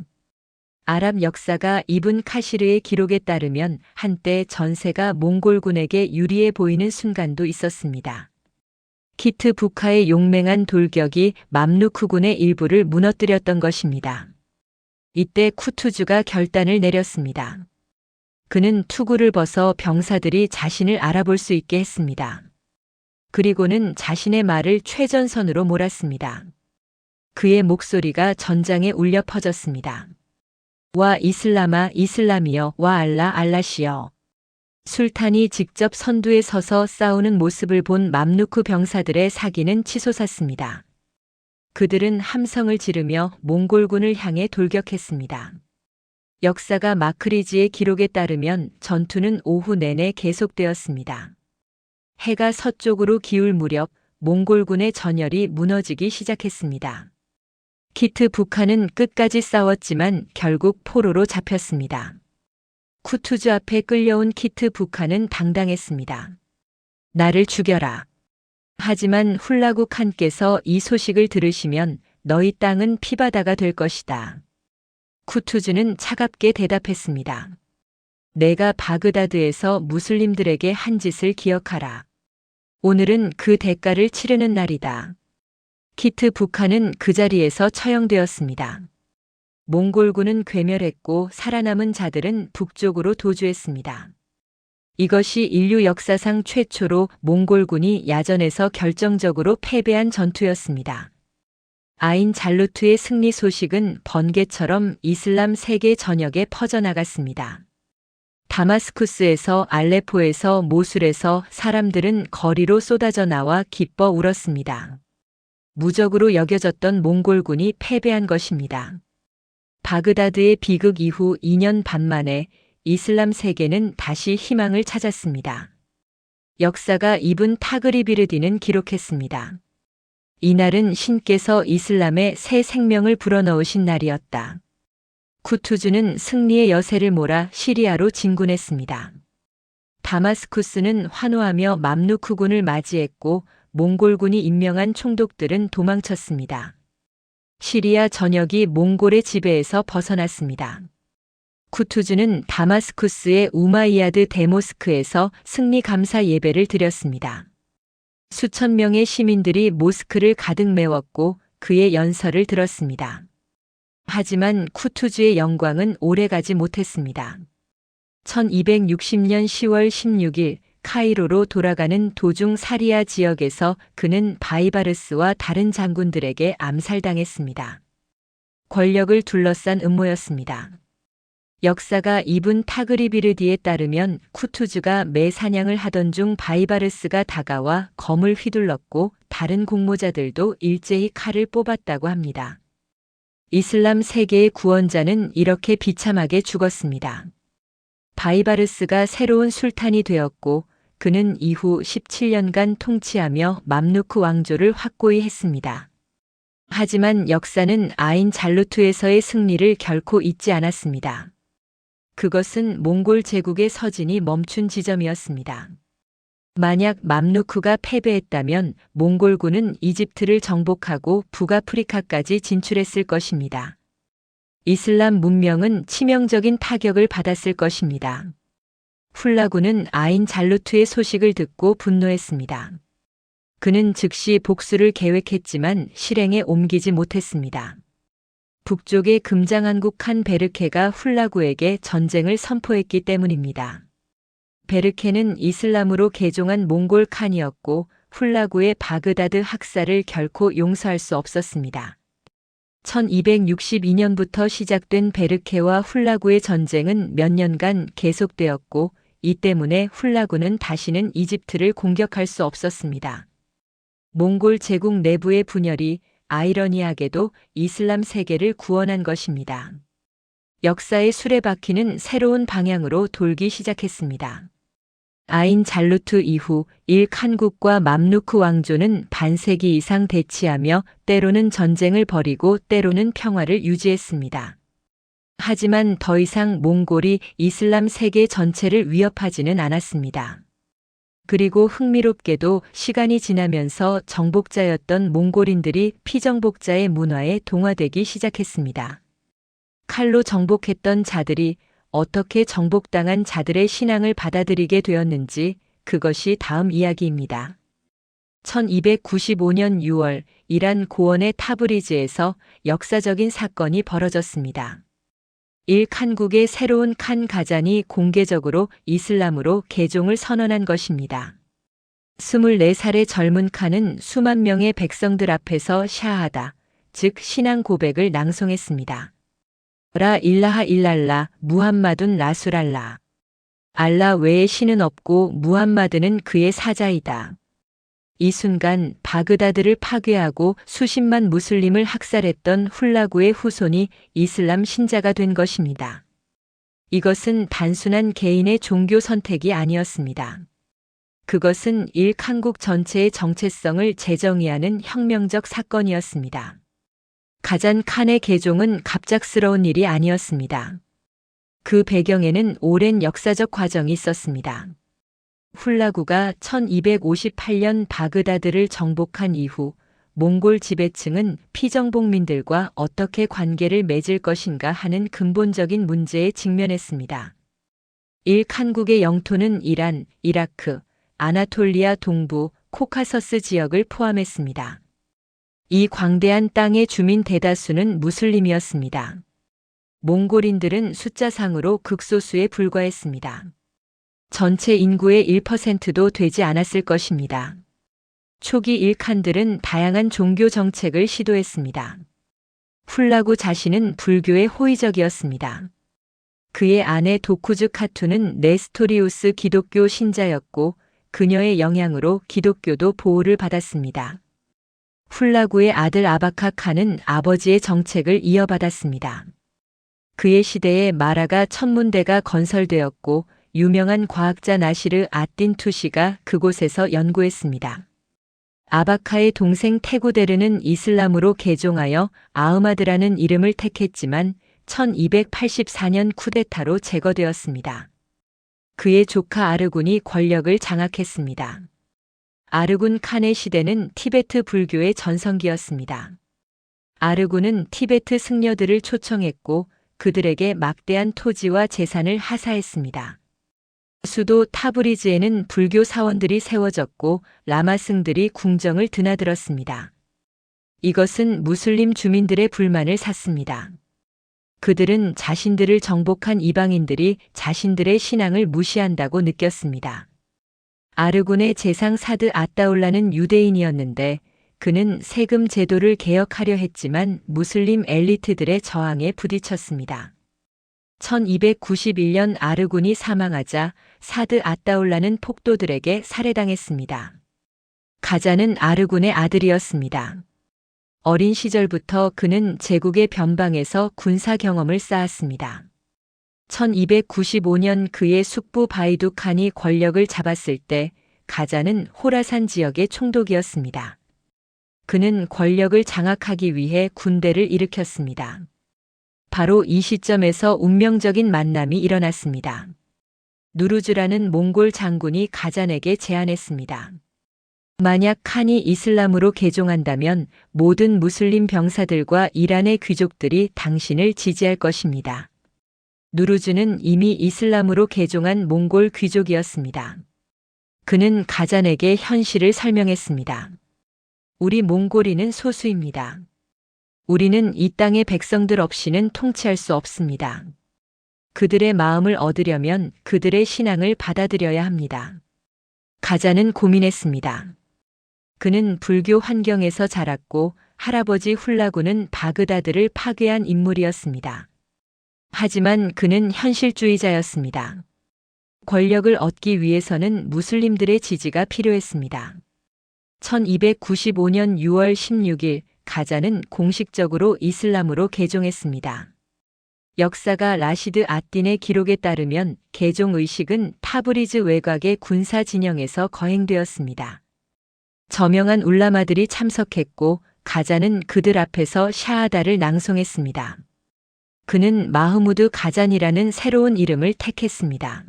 아랍 역사가 이븐 카시르의 기록에 따르면 한때 전세가 몽골군에게 유리해 보이는 순간도 있었습니다. 키트 북하의 용맹한 돌격이 맘루크군의 일부를 무너뜨렸던 것입니다. 이때 쿠투즈가 결단을 내렸습니다. 그는 투구를 벗어 병사들이 자신을 알아볼 수 있게 했습니다. 그리고는 자신의 말을 최전선으로 몰았습니다. 그의 목소리가 전장에 울려 퍼졌습니다. 와 이슬람아 이슬람이여, 와 알라 알라시여. 술탄이 직접 선두에 서서 싸우는 모습을 본 맘루크 병사들의 사기는 치솟았습니다. 그들은 함성을 지르며 몽골군을 향해 돌격했습니다. 역사가 마크리지의 기록에 따르면 전투는 오후 내내 계속되었습니다. 해가 서쪽으로 기울 무렵 몽골군의 전열이 무너지기 시작했습니다. 키트 북한은 끝까지 싸웠지만 결국 포로로 잡혔습니다. 쿠투즈 앞에 끌려온 키트 북한은 당당했습니다. 나를 죽여라. 하지만 훌라구 칸께서 이 소식을 들으시면 너희 땅은 피바다가 될 것이다. 쿠투즈는 차갑게 대답했습니다. 내가 바그다드에서 무슬림들에게 한 짓을 기억하라. 오늘은 그 대가를 치르는 날이다. 키트 북한은 그 자리에서 처형되었습니다. 몽골군은 괴멸했고 살아남은 자들은 북쪽으로 도주했습니다. 이것이 인류 역사상 최초로 몽골군이 야전에서 결정적으로 패배한 전투였습니다. 아인 잘루트의 승리 소식은 번개처럼 이슬람 세계 전역에 퍼져나갔습니다. 다마스쿠스에서, 알레포에서, 모술에서 사람들은 거리로 쏟아져 나와 기뻐 울었습니다. 무적으로 여겨졌던 몽골군이 패배한 것입니다. 바그다드의 비극 이후 2년 반 만에 이슬람 세계는 다시 희망을 찾았습니다. 역사가 이븐 타그리비르디는 기록했습니다. 이날은 신께서 이슬람에 새 생명을 불어넣으신 날이었다. 쿠투즈는 승리의 여세를 몰아 시리아로 진군했습니다. 다마스쿠스는 환호하며 맘루크군을 맞이했고 몽골군이 임명한 총독들은 도망쳤습니다. 시리아 전역이 몽골의 지배에서 벗어났습니다. 쿠투즈는 다마스쿠스의 우마이야드 대모스크에서 승리 감사 예배를 드렸습니다. 수천 명의 시민들이 모스크를 가득 메웠고 그의 연설을 들었습니다. 하지만 쿠투즈의 영광은 오래가지 못했습니다. 1260년 10월 16일 카이로로 돌아가는 도중 사리아 지역에서 그는 바이바르스와 다른 장군들에게 암살당했습니다. 권력을 둘러싼 음모였습니다. 역사가 이븐 타그리비르디에 따르면 쿠투즈가 매 사냥을 하던 중 바이바르스가 다가와 검을 휘둘렀고 다른 공모자들도 일제히 칼을 뽑았다고 합니다. 이슬람 세계의 구원자는 이렇게 비참하게 죽었습니다. 바이바르스가 새로운 술탄이 되었고 그는 이후 17년간 통치하며 맘루크 왕조를 확고히 했습니다. 하지만 역사는 아인 잘루트에서의 승리를 결코 잊지 않았습니다. 그것은 몽골 제국의 서진이 멈춘 지점이었습니다. 만약 맘루크가 패배했다면 몽골군은 이집트를 정복하고 북아프리카까지 진출했을 것입니다. 이슬람 문명은 치명적인 타격을 받았을 것입니다. 훌라구는 아인 잘루트의 소식을 듣고 분노했습니다. 그는 즉시 복수를 계획했지만 실행에 옮기지 못했습니다. 북쪽의 금장한국 칸 베르케가 훌라구에게 전쟁을 선포했기 때문입니다. 베르케는 이슬람으로 개종한 몽골 칸이었고 훌라구의 바그다드 학살을 결코 용서할 수 없었습니다. 1262년부터 시작된 베르케와 훌라구의 전쟁은 몇 년간 계속되었고 이 때문에 훌라구는 다시는 이집트를 공격할 수 없었습니다. 몽골 제국 내부의 분열이 아이러니하게도 이슬람 세계를 구원한 것입니다. 역사의 수레바퀴는 새로운 방향으로 돌기 시작했습니다. 아인 잘루트 이후 일칸국과 맘루크 왕조는 반세기 이상 대치하며 때로는 전쟁을 벌이고 때로는 평화를 유지했습니다. 하지만 더 이상 몽골이 이슬람 세계 전체를 위협하지는 않았습니다. 그리고 흥미롭게도 시간이 지나면서 정복자였던 몽골인들이 피정복자의 문화에 동화되기 시작했습니다. 칼로 정복했던 자들이 어떻게 정복당한 자들의 신앙을 받아들이게 되었는지 그것이 다음 이야기입니다. 1295년 6월 이란 고원의 타브리즈에서 역사적인 사건이 벌어졌습니다. 일칸국의 새로운 칸 가잔이 공개적으로 이슬람으로 개종을 선언한 것입니다. 24살의 젊은 칸은 수만 명의 백성들 앞에서 샤하다, 즉 신앙 고백을 낭송했습니다. 라 일라하 일랄라 무함마둔 라술알라. 알라 외에 신은 없고 무함마드는 그의 사자이다. 이 순간 바그다드를 파괴하고 수십만 무슬림을 학살했던 훌라구의 후손이 이슬람 신자가 된 것입니다. 이것은 단순한 개인의 종교 선택이 아니었습니다. 그것은 일칸국 전체의 정체성을 재정의하는 혁명적 사건이었습니다. 가잔 칸의 개종은 갑작스러운 일이 아니었습니다. 그 배경에는 오랜 역사적 과정이 있었습니다. 훌라구가 1258년 바그다드를 정복한 이후 몽골 지배층은 피정복민들과 어떻게 관계를 맺을 것인가 하는 근본적인 문제에 직면했습니다. 일칸국의 영토는 이란, 이라크, 아나톨리아 동부, 코카서스 지역을 포함했습니다. 이 광대한 땅의 주민 대다수는 무슬림이었습니다. 몽골인들은 숫자상으로 극소수에 불과했습니다. 전체 인구의 1%도 되지 않았을 것입니다. 초기 일칸들은 다양한 종교 정책을 시도했습니다. 훌라구 자신은 불교에 호의적이었습니다. 그의 아내 도쿠즈 카투는 네스토리우스 기독교 신자였고 그녀의 영향으로 기독교도 보호를 받았습니다. 훌라구의 아들 아바카 칸은 아버지의 정책을 이어받았습니다. 그의 시대에 마라가 천문대가 건설되었고 유명한 과학자 나시르 아딘 투시가 그곳에서 연구했습니다. 아바카의 동생 테구데르는 이슬람으로 개종하여 아흐마드라는 이름을 택했지만 1284년 쿠데타로 제거되었습니다. 그의 조카 아르군이 권력을 장악했습니다. 아르군 칸의 시대는 티베트 불교의 전성기였습니다. 아르군은 티베트 승려들을 초청했고 그들에게 막대한 토지와 재산을 하사했습니다. 수도 타브리즈에는 불교 사원들이 세워졌고 라마승들이 궁정을 드나들었습니다. 이것은 무슬림 주민들의 불만을 샀습니다. 그들은 자신들을 정복한 이방인들이 자신들의 신앙을 무시한다고 느꼈습니다. 아르군의 재상 사드 아따울라는 유대인이었는데 그는 세금 제도를 개혁하려 했지만 무슬림 엘리트들의 저항에 부딪혔습니다. 1291년 아르군이 사망하자 사드 아따울라는 폭도들에게 살해당했습니다. 가자는 아르군의 아들이었습니다. 어린 시절부터 그는 제국의 변방에서 군사 경험을 쌓았습니다. 1295년 그의 숙부 바이두 칸이 권력을 잡았을 때 가자는 호라산 지역의 총독이었습니다. 그는 권력을 장악하기 위해 군대를 일으켰습니다. 바로 이 시점에서 운명적인 만남이 일어났습니다. 누루즈라는 몽골 장군이 가잔에게 제안했습니다. 만약 칸이 이슬람으로 개종한다면 모든 무슬림 병사들과 이란의 귀족들이 당신을 지지할 것입니다. 누루즈는 이미 이슬람으로 개종한 몽골 귀족이었습니다. 그는 가잔에게 현실을 설명했습니다. 우리 몽골인은 소수입니다. 우리는 이 땅의 백성들 없이는 통치할 수 없습니다. 그들의 마음을 얻으려면 그들의 신앙을 받아들여야 합니다. 가자는 고민했습니다. 그는 불교 환경에서 자랐고 할아버지 훌라구는 바그다드를 파괴한 인물이었습니다. 하지만 그는 현실주의자였습니다. 권력을 얻기 위해서는 무슬림들의 지지가 필요했습니다. 1295년 6월 16일 가자는 공식적으로 이슬람으로 개종했습니다. 역사가 라시드 앗딘의 기록에 따르면 개종 의식은 타브리즈 외곽의 군사 진영에서 거행되었습니다. 저명한 울라마들이 참석했고 가자는 그들 앞에서 샤하다를 낭송했습니다. 그는 마흐무드 가잔이라는 새로운 이름을 택했습니다.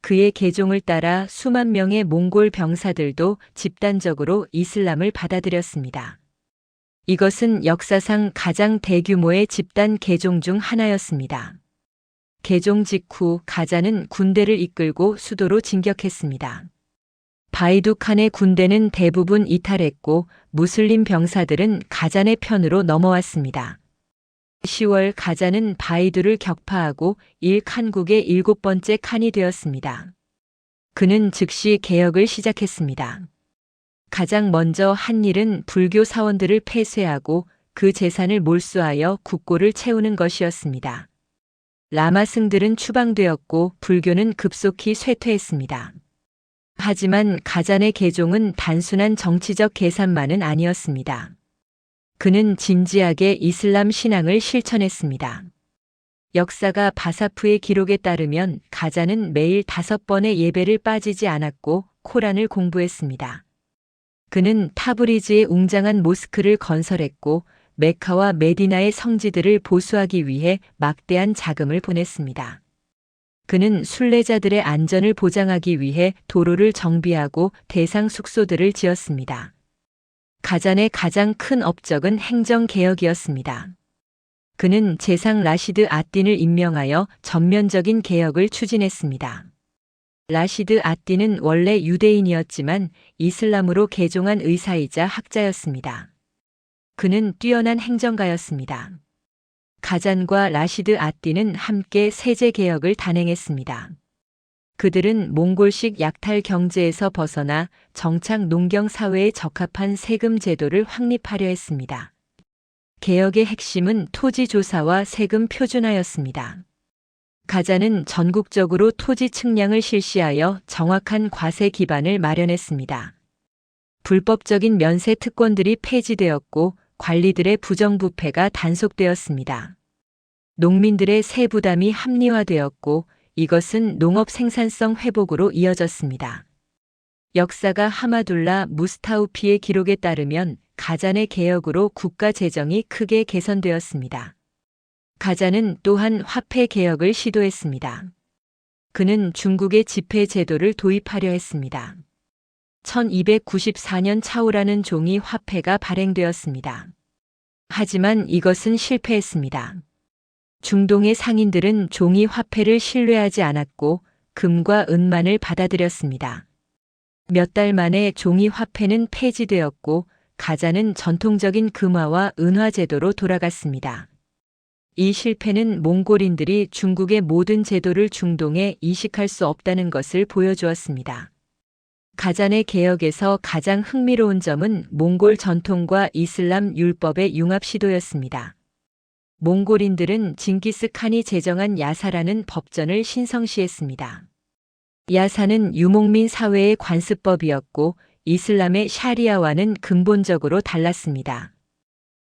그의 개종을 따라 수만 명의 몽골 병사들도 집단적으로 이슬람을 받아들였습니다. 이것은 역사상 가장 대규모의 집단 개종 중 하나였습니다. 개종 직후 가자는 군대를 이끌고 수도로 진격했습니다. 바이두칸의 군대는 대부분 이탈했고 무슬림 병사들은 가잔의 편으로 넘어왔습니다. 10월 가자는 바이두를 격파하고 칸국의 7번째 칸이 되었습니다. 그는 즉시 개혁을 시작했습니다. 가장 먼저 한 일은 불교 사원들을 폐쇄하고 그 재산을 몰수하여 국고를 채우는 것이었습니다. 라마승들은 추방되었고 불교는 급속히 쇠퇴했습니다. 하지만 가잔의 개종은 단순한 정치적 계산만은 아니었습니다. 그는 진지하게 이슬람 신앙을 실천했습니다. 역사가 바사프의 기록에 따르면 가자는 매일 5번의 예배를 빠지지 않았고 코란을 공부했습니다. 그는 타브리즈에 웅장한 모스크를 건설했고 메카와 메디나의 성지들을 보수하기 위해 막대한 자금을 보냈습니다. 그는 순례자들의 안전을 보장하기 위해 도로를 정비하고 대상 숙소들을 지었습니다. 가잔의 가장 큰 업적은 행정개혁이었습니다. 그는 제상 라시드 앗딘을 임명하여 전면적인 개혁을 추진했습니다. 라시드 앗딘은 원래 유대인이었지만 이슬람으로 개종한 의사이자 학자였습니다. 그는 뛰어난 행정가였습니다. 가잔과 라시드 앗딘은 함께 세제 개혁을 단행했습니다. 그들은 몽골식 약탈 경제에서 벗어나 정착 농경 사회에 적합한 세금 제도를 확립하려 했습니다. 개혁의 핵심은 토지 조사와 세금 표준화였습니다. 가자는 전국적으로 토지 측량을 실시하여 정확한 과세 기반을 마련했습니다. 불법적인 면세 특권들이 폐지되었고 관리들의 부정부패가 단속되었습니다. 농민들의 세 부담이 합리화되었고 이것은 농업 생산성 회복으로 이어졌습니다. 역사가 하마둘라 무스타우피의 기록에 따르면 가잔의 개혁으로 국가 재정이 크게 개선되었습니다. 가자는 또한 화폐 개혁을 시도했습니다. 그는 중국의 지폐 제도를 도입하려 했습니다. 1294년 차오라는 종이 화폐가 발행되었습니다. 하지만 이것은 실패했습니다. 중동의 상인들은 종이 화폐를 신뢰하지 않았고 금과 은만을 받아들였습니다. 몇 달 만에 종이 화폐는 폐지되었고 가자는 전통적인 금화와 은화 제도로 돌아갔습니다. 이 실패는 몽골인들이 중국의 모든 제도를 중동에 이식할 수 없다는 것을 보여주었습니다. 가잔의 개혁에서 가장 흥미로운 점은 몽골 전통과 이슬람 율법의 융합 시도였습니다. 몽골인들은 징기스칸이 제정한 야사라는 법전을 신성시했습니다. 야사는 유목민 사회의 관습법이었고 이슬람의 샤리아와는 근본적으로 달랐습니다.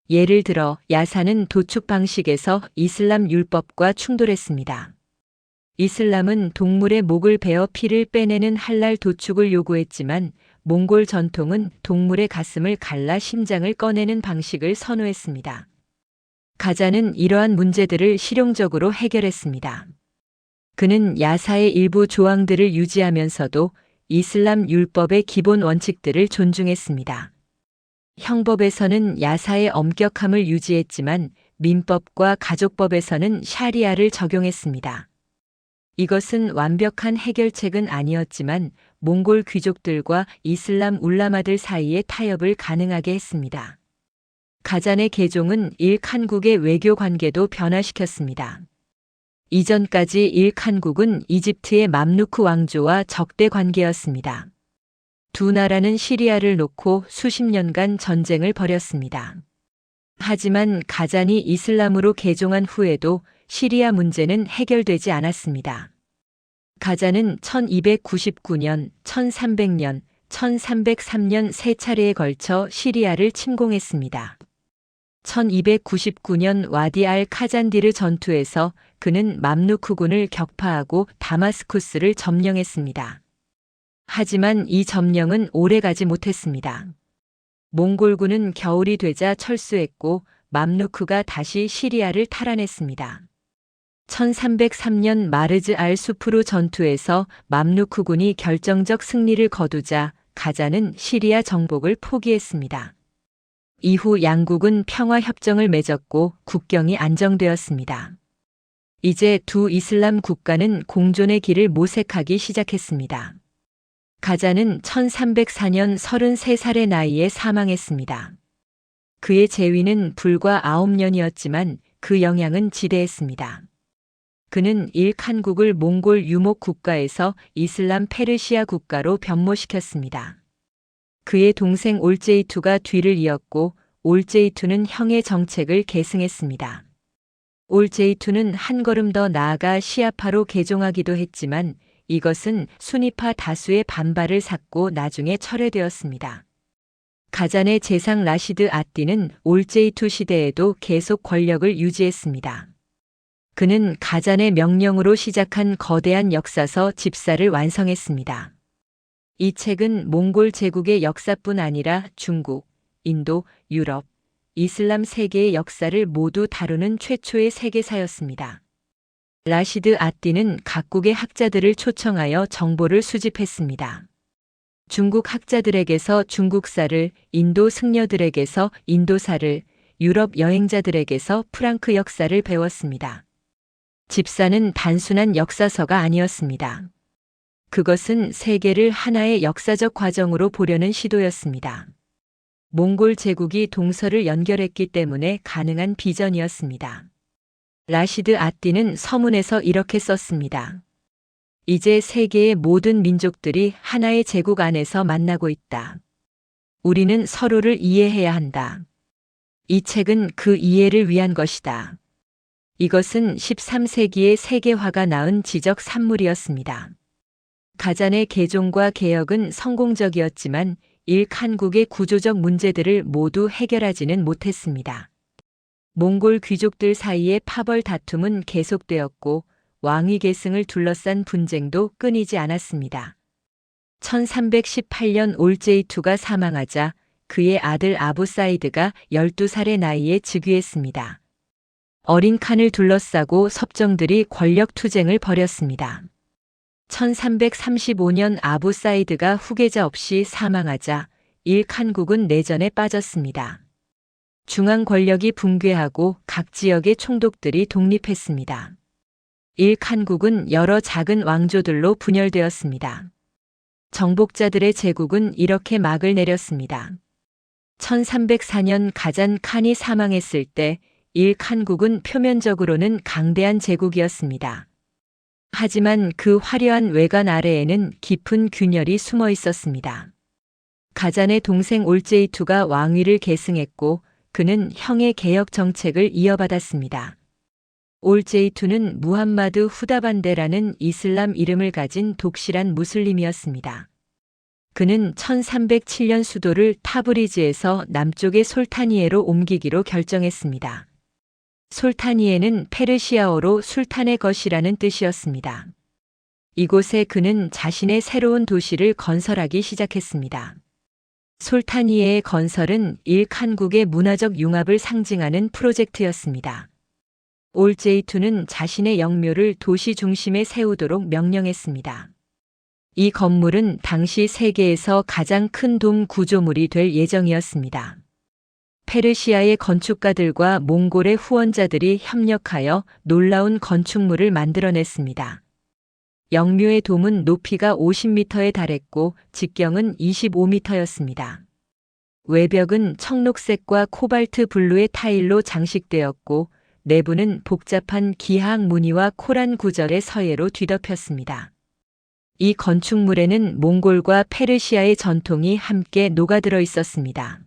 예를 들어 야사는 도축 방식에서 이슬람 율법과 충돌했습니다. 이슬람은 동물의 목을 베어 피를 빼내는 할랄 도축을 요구했지만 몽골 전통은 동물의 가슴을 갈라 심장을 꺼내는 방식을 선호했습니다. 가자는 이러한 문제들을 실용적으로 해결했습니다. 그는 야사의 일부 조항들을 유지하면서도 이슬람 율법의 기본 원칙들을 존중했습니다. 형법에서는 야사의 엄격함을 유지했지만 민법과 가족법에서는 샤리아를 적용했습니다. 이것은 완벽한 해결책은 아니었지만 몽골 귀족들과 이슬람 울라마들 사이의 타협을 가능하게 했습니다. 가잔의 개종은 칸국의 외교 관계도 변화시켰습니다. 이전까지 일칸국은 이집트의 맘루크 왕조와 적대 관계였습니다. 두 나라는 시리아를 놓고 수십 년간 전쟁을 벌였습니다. 하지만 가잔이 이슬람으로 개종한 후에도 시리아 문제는 해결되지 않았습니다. 가잔은 1299년, 1300년, 1303년 세 차례에 걸쳐 시리아를 침공했습니다. 1299년 와디 알 카잔디르 전투에서 그는 맘루크군을 격파하고 다마스쿠스를 점령했습니다. 하지만 이 점령은 오래가지 못했습니다. 몽골군은 겨울이 되자 철수했고 맘루크가 다시 시리아를 탈환했습니다. 1303년 마르즈 알 수프루 전투에서 맘루크군이 결정적 승리를 거두자 가잔은 시리아 정복을 포기했습니다. 이후 양국은 평화협정을 맺었고 국경이 안정되었습니다. 이제 두 이슬람 국가는 공존의 길을 모색하기 시작했습니다. 가잔은 1304년 33살의 나이에 사망했습니다. 그의 재위는 불과 9년이었지만 그 영향은 지대했습니다. 그는 일칸국을 몽골 유목 국가에서 이슬람 페르시아 국가로 변모시켰습니다. 그의 동생 올제이투가 뒤를 이었고 올제이투는 형의 정책을 계승했습니다. 올제이투는 한 걸음 더 나아가 시아파로 개종하기도 했지만 이것은 수니파 다수의 반발을 샀고 나중에 철회되었습니다. 가잔의 재상 라시드 아띠는 올제이투 시대에도 계속 권력을 유지했습니다. 그는 가잔의 명령으로 시작한 거대한 역사서 집사를 완성했습니다. 이 책은 몽골 제국의 역사뿐 아니라 중국, 인도, 유럽, 이슬람 세계의 역사를 모두 다루는 최초의 세계사였습니다. 라시드 아띠는 각국의 학자들을 초청하여 정보를 수집했습니다. 중국 학자들에게서 중국사를, 인도 승려들에게서 인도사를, 유럽 여행자들에게서 프랑크 역사를 배웠습니다. 집사는 단순한 역사서가 아니었습니다. 그것은 세계를 하나의 역사적 과정으로 보려는 시도였습니다. 몽골 제국이 동서를 연결했기 때문에 가능한 비전이었습니다. 라시드 아띠는 서문에서 이렇게 썼습니다. 이제 세계의 모든 민족들이 하나의 제국 안에서 만나고 있다. 우리는 서로를 이해해야 한다. 이 책은 그 이해를 위한 것이다. 이것은 13세기의 세계화가 낳은 지적 산물이었습니다. 가잔의 개종과 개혁은 성공적이었지만 일칸국의 구조적 문제들을 모두 해결하지는 못했습니다. 몽골 귀족들 사이의 파벌 다툼은 계속되었고 왕위 계승을 둘러싼 분쟁도 끊이지 않았습니다. 1318년 올제이투가 사망하자 그의 아들 아부 사이드가 12살의 나이에 즉위했습니다. 어린 칸을 둘러싸고 섭정들이 권력 투쟁을 벌였습니다. 1335년 아부 사이드가 후계자 없이 사망하자 일칸국은 내전에 빠졌습니다. 중앙 권력이 붕괴하고 각 지역의 총독들이 독립했습니다. 일칸국은 여러 작은 왕조들로 분열되었습니다. 정복자들의 제국은 이렇게 막을 내렸습니다. 1304년 가잔 칸이 사망했을 때 일칸국은 표면적으로는 강대한 제국이었습니다. 하지만 그 화려한 외관 아래에는 깊은 균열이 숨어 있었습니다. 가잔의 동생 올제이투가 왕위를 계승했고 그는 형의 개혁 정책을 이어받았습니다. 올제이투는 무함마드 후다반데라는 이슬람 이름을 가진 독실한 무슬림이었습니다. 그는 1307년 수도를 타브리즈에서 남쪽의 솔타니에로 옮기기로 결정했습니다. 솔타니에는 페르시아어로 술탄의 것이라는 뜻이었습니다. 이곳에 그는 자신의 새로운 도시를 건설하기 시작했습니다. 솔타니에의 건설은 일칸국의 문화적 융합을 상징하는 프로젝트였습니다. 올제이투는 자신의 영묘를 도시 중심에 세우도록 명령했습니다. 이 건물은 당시 세계에서 가장 큰 돔 구조물이 될 예정이었습니다. 페르시아의 건축가들과 몽골의 후원자들이 협력하여 놀라운 건축물을 만들어냈습니다. 영묘의 돔은 높이가 50m에 달했고 직경은 25m였습니다. 외벽은 청록색과 코발트 블루의 타일로 장식되었고 내부는 복잡한 기하학 무늬와 코란 구절의 서예로 뒤덮였습니다. 이 건축물에는 몽골과 페르시아의 전통이 함께 녹아들어 있었습니다.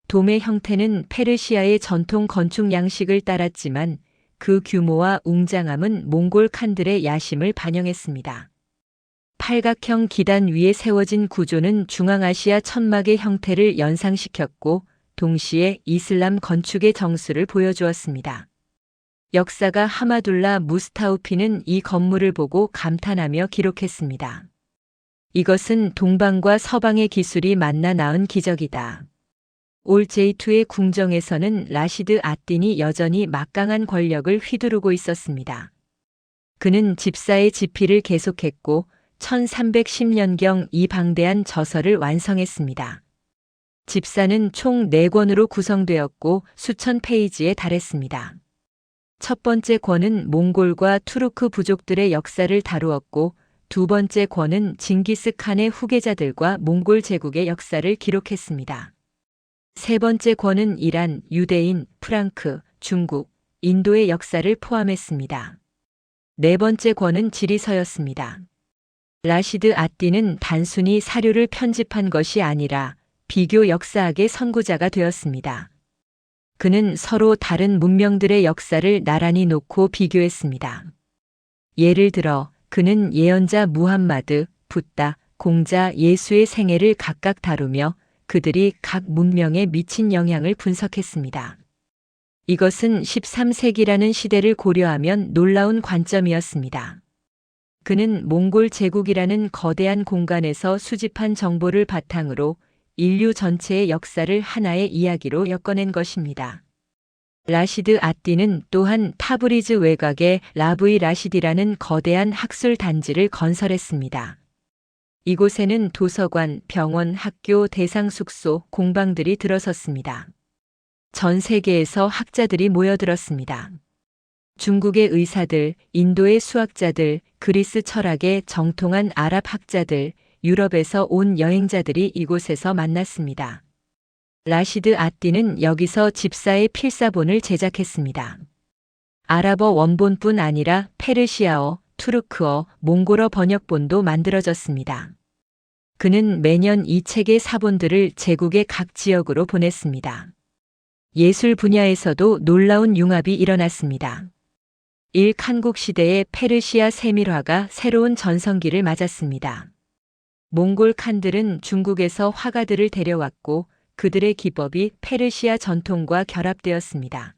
돔의 형태는 페르시아의 전통 건축 양식을 따랐지만 그 규모와 웅장함은 몽골 칸들의 야심을 반영했습니다. 팔각형 기단 위에 세워진 구조는 중앙아시아 천막의 형태를 연상시켰고 동시에 이슬람 건축의 정수를 보여주었습니다. 역사가 하마둘라 무스타우피는 이 건물을 보고 감탄하며 기록했습니다. 이것은 동방과 서방의 기술이 만나 낳은 기적이다. 올 J2의 궁정에서는 라시드 앗딘이 여전히 막강한 권력을 휘두르고 있었습니다. 그는 집사의 지피를 계속했고 1310년경 이 방대한 저서를 완성했습니다. 집사는 총 4권으로 구성되었고 수천 페이지에 달했습니다. 첫 번째 권은 몽골과 투르크 부족들의 역사를 다루었고 두 번째 권은 징기스칸의 후계자들과 몽골 제국의 역사를 기록했습니다. 세 번째 권은 이란, 유대인, 프랑크, 중국, 인도의 역사를 포함했습니다. 네 번째 권은 지리서였습니다. 라시드 앗딘은 단순히 사료를 편집한 것이 아니라 비교 역사학의 선구자가 되었습니다. 그는 서로 다른 문명들의 역사를 나란히 놓고 비교했습니다. 예를 들어 그는 예언자 무함마드, 붓다, 공자 예수의 생애를 각각 다루며 그들이 각 문명에 미친 영향을 분석했습니다. 이것은 13세기라는 시대를 고려하면 놀라운 관점이었습니다. 그는 몽골 제국이라는 거대한 공간에서 수집한 정보를 바탕으로 인류 전체의 역사를 하나의 이야기로 엮어낸 것입니다. 라시드 앗딘은 또한 타브리즈 외곽에 라브이 라시디라는 거대한 학술 단지를 건설했습니다. 이곳에는 도서관, 병원, 학교, 대상 숙소, 공방들이 들어섰습니다. 전 세계에서 학자들이 모여들었습니다. 중국의 의사들, 인도의 수학자들, 그리스 철학의 정통한 아랍 학자들, 유럽에서 온 여행자들이 이곳에서 만났습니다. 라시드 앗딘은 여기서 집사의 필사본을 제작했습니다. 아랍어 원본뿐 아니라 페르시아어, 투르크어, 몽골어 번역본도 만들어졌습니다. 그는 매년 이 책의 사본들을 제국의 각 지역으로 보냈습니다. 예술 분야에서도 놀라운 융합이 일어났습니다. 칸국 시대의 페르시아 세밀화가 새로운 전성기를 맞았습니다. 몽골 칸들은 중국에서 화가들을 데려왔고 그들의 기법이 페르시아 전통과 결합되었습니다.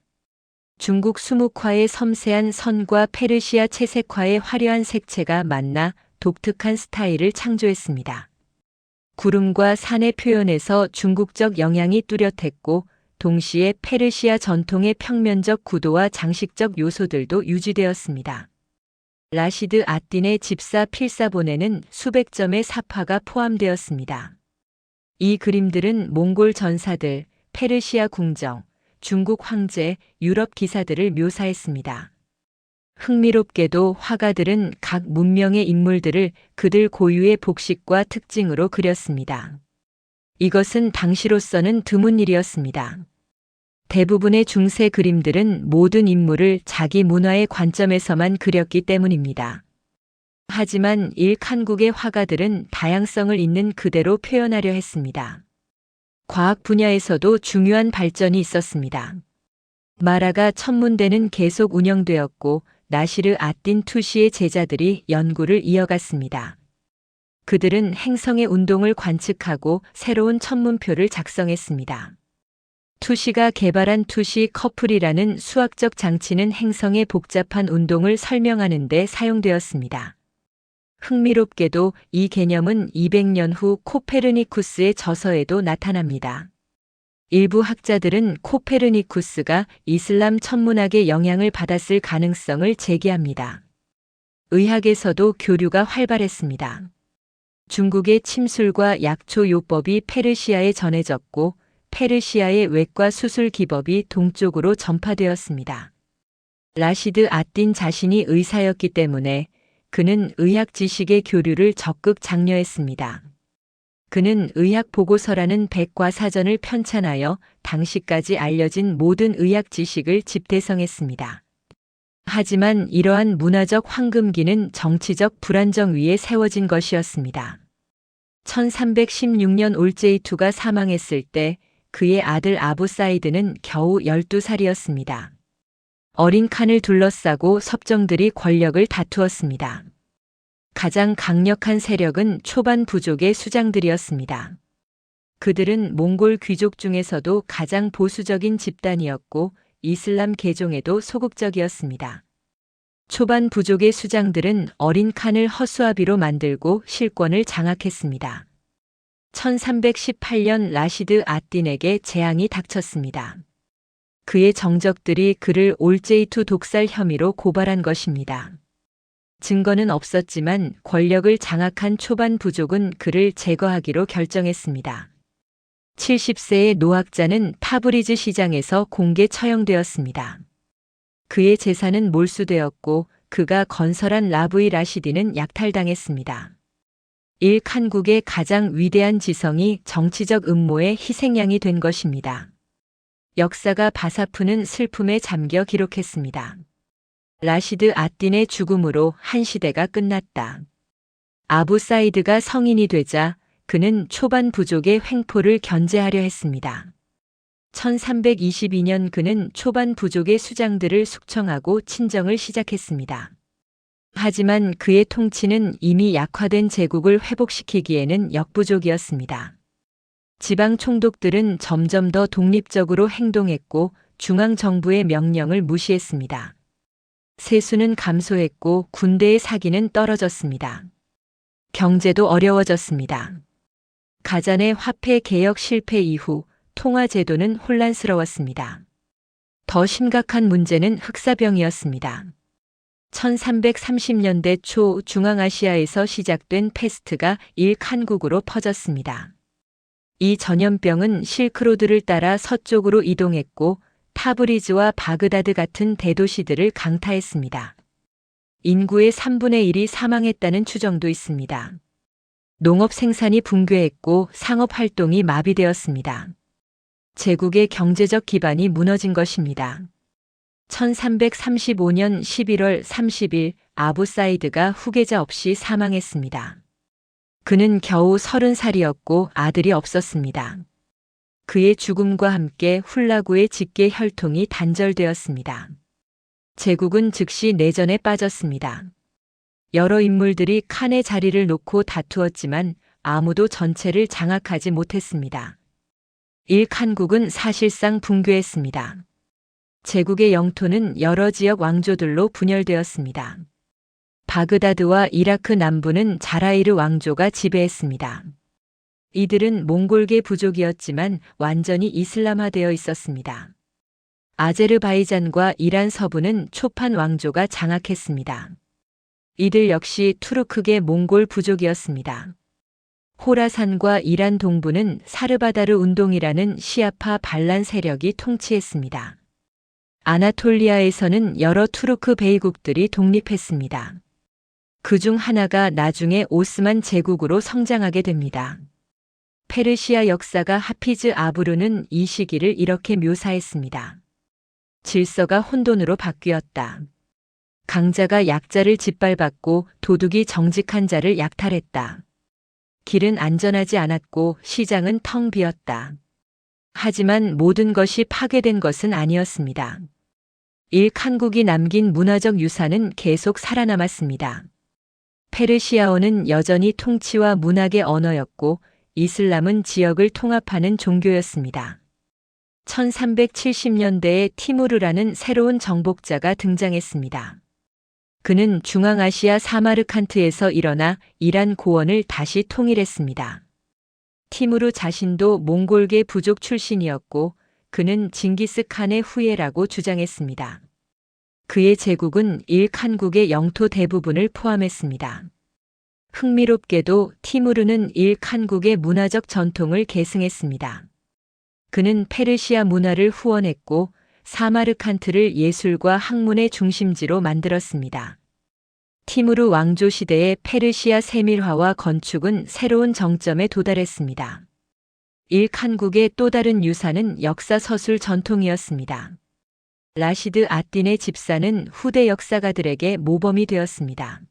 중국 수묵화의 섬세한 선과 페르시아 채색화의 화려한 색채가 만나 독특한 스타일을 창조했습니다. 구름과 산의 표현에서 중국적 영향이 뚜렷했고 동시에 페르시아 전통의 평면적 구도와 장식적 요소들도 유지되었습니다. 라시드 앗딘의 집사 필사본에는 수백 점의 사파가 포함되었습니다. 이 그림들은 몽골 전사들, 페르시아 궁정, 중국 황제, 유럽 기사들을 묘사했습니다. 흥미롭게도 화가들은 각 문명의 인물들을 그들 고유의 복식과 특징으로 그렸습니다. 이것은 당시로서는 드문 일이었습니다. 대부분의 중세 그림들은 모든 인물을 자기 문화의 관점에서만 그렸기 때문입니다. 하지만 칸국의 화가들은 다양성을 있는 그대로 표현하려 했습니다. 과학 분야에서도 중요한 발전이 있었습니다. 마라가 천문대는 계속 운영되었고 나시르 앗딘 투시의 제자들이 연구를 이어갔습니다. 그들은 행성의 운동을 관측하고 새로운 천문표를 작성했습니다. 투시가 개발한 투시 커플이라는 수학적 장치는 행성의 복잡한 운동을 설명하는 데 사용되었습니다. 흥미롭게도 이 개념은 200년 후 코페르니쿠스의 저서에도 나타납니다. 일부 학자들은 코페르니쿠스가 이슬람 천문학의 영향을 받았을 가능성을 제기합니다. 의학에서도 교류가 활발했습니다. 중국의 침술과 약초 요법이 페르시아에 전해졌고 페르시아의 외과 수술 기법이 동쪽으로 전파되었습니다. 라시드 앗딘 자신이 의사였기 때문에 그는 의학 지식의 교류를 적극 장려했습니다. 그는 의학 보고서라는 백과사전을 편찬하여 당시까지 알려진 모든 의학 지식을 집대성했습니다. 하지만 이러한 문화적 황금기는 정치적 불안정 위에 세워진 것이었습니다. 1316년 올제이투가 사망했을 때 그의 아들 아부사이드는 겨우 12살이었습니다. 어린 칸을 둘러싸고 섭정들이 권력을 다투었습니다. 가장 강력한 세력은 초반 부족의 수장들이었습니다. 그들은 몽골 귀족 중에서도 가장 보수적인 집단이었고 이슬람 계종에도 소극적이었습니다. 초반 부족의 수장들은 어린 칸을 허수아비로 만들고 실권을 장악했습니다. 1318년 라시드 앗딘에게 재앙이 닥쳤습니다. 그의 정적들이 그를 올제이투 독살 혐의로 고발한 것입니다. 증거는 없었지만 권력을 장악한 초반 부족은 그를 제거하기로 결정했습니다. 70세의 노학자는 타브리즈 시장에서 공개 처형되었습니다. 그의 재산은 몰수되었고 그가 건설한 라브이 라시디는 약탈당했습니다. 일칸국의 가장 위대한 지성이 정치적 음모의 희생양이 된 것입니다. 역사가 바사프는 슬픔에 잠겨 기록했습니다. 라시드 앗딘의 죽음으로 한 시대가 끝났다. 아부 사이드가 성인이 되자 그는 초반 부족의 횡포를 견제하려 했습니다. 1322년 그는 초반 부족의 수장들을 숙청하고 친정을 시작했습니다. 하지만 그의 통치는 이미 약화된 제국을 회복시키기에는 역부족이었습니다. 지방 총독들은 점점 더 독립적으로 행동했고 중앙정부의 명령을 무시했습니다. 세수는 감소했고 군대의 사기는 떨어졌습니다. 경제도 어려워졌습니다. 가잔의 화폐 개혁 실패 이후 통화제도는 혼란스러웠습니다. 더 심각한 문제는 흑사병이었습니다. 1330년대 초 중앙아시아에서 시작된 패스트가 일칸국으로 퍼졌습니다. 이 전염병은 실크로드를 따라 서쪽으로 이동했고 타브리즈와 바그다드 같은 대도시들을 강타했습니다. 인구의 3분의 1이 사망했다는 추정도 있습니다. 농업 생산이 붕괴했고 상업 활동이 마비되었습니다. 제국의 경제적 기반이 무너진 것입니다. 1335년 11월 30일 아부 사이드가 후계자 없이 사망했습니다. 그는 겨우 30살이었고 아들이 없었습니다. 그의 죽음과 함께 훌라구의 직계 혈통이 단절되었습니다. 제국은 즉시 내전에 빠졌습니다. 여러 인물들이 칸의 자리를 놓고 다투었지만 아무도 전체를 장악하지 못했습니다. 일칸국은 사실상 붕괴했습니다. 제국의 영토는 여러 지역 왕조들로 분열되었습니다. 바그다드와 이라크 남부는 자라이르 왕조가 지배했습니다. 이들은 몽골계 부족이었지만 완전히 이슬람화되어 있었습니다. 아제르바이잔과 이란 서부는 초판 왕조가 장악했습니다. 이들 역시 투르크계 몽골 부족이었습니다. 호라산과 이란 동부는 사르바다르 운동이라는 시아파 반란 세력이 통치했습니다. 아나톨리아에서는 여러 투르크 베이국들이 독립했습니다. 그중 하나가 나중에 오스만 제국으로 성장하게 됩니다. 페르시아 역사가 하피즈 아브루는 이 시기를 이렇게 묘사했습니다. 질서가 혼돈으로 바뀌었다. 강자가 약자를 짓밟았고 도둑이 정직한 자를 약탈했다. 길은 안전하지 않았고 시장은 텅 비었다. 하지만 모든 것이 파괴된 것은 아니었습니다. 일칸국이 남긴 문화적 유산은 계속 살아남았습니다. 페르시아어는 여전히 통치와 문학의 언어였고 이슬람은 지역을 통합하는 종교였습니다. 1370년대에 티무르라는 새로운 정복자가 등장했습니다. 그는 중앙아시아 사마르칸트에서 일어나 이란 고원을 다시 통일했습니다. 티무르 자신도 몽골계 부족 출신이었고 그는 징기스칸의 후예라고 주장했습니다. 그의 제국은 일칸국의 영토 대부분을 포함했습니다. 흥미롭게도 티무르는 일칸국의 문화적 전통을 계승했습니다. 그는 페르시아 문화를 후원했고 사마르칸트를 예술과 학문의 중심지로 만들었습니다. 티무르 왕조 시대의 페르시아 세밀화와 건축은 새로운 정점에 도달했습니다. 일칸국의 또 다른 유산은 역사 서술 전통이었습니다. 라시드 앗딘의 집사는 후대 역사가들에게 모범이 되었습니다.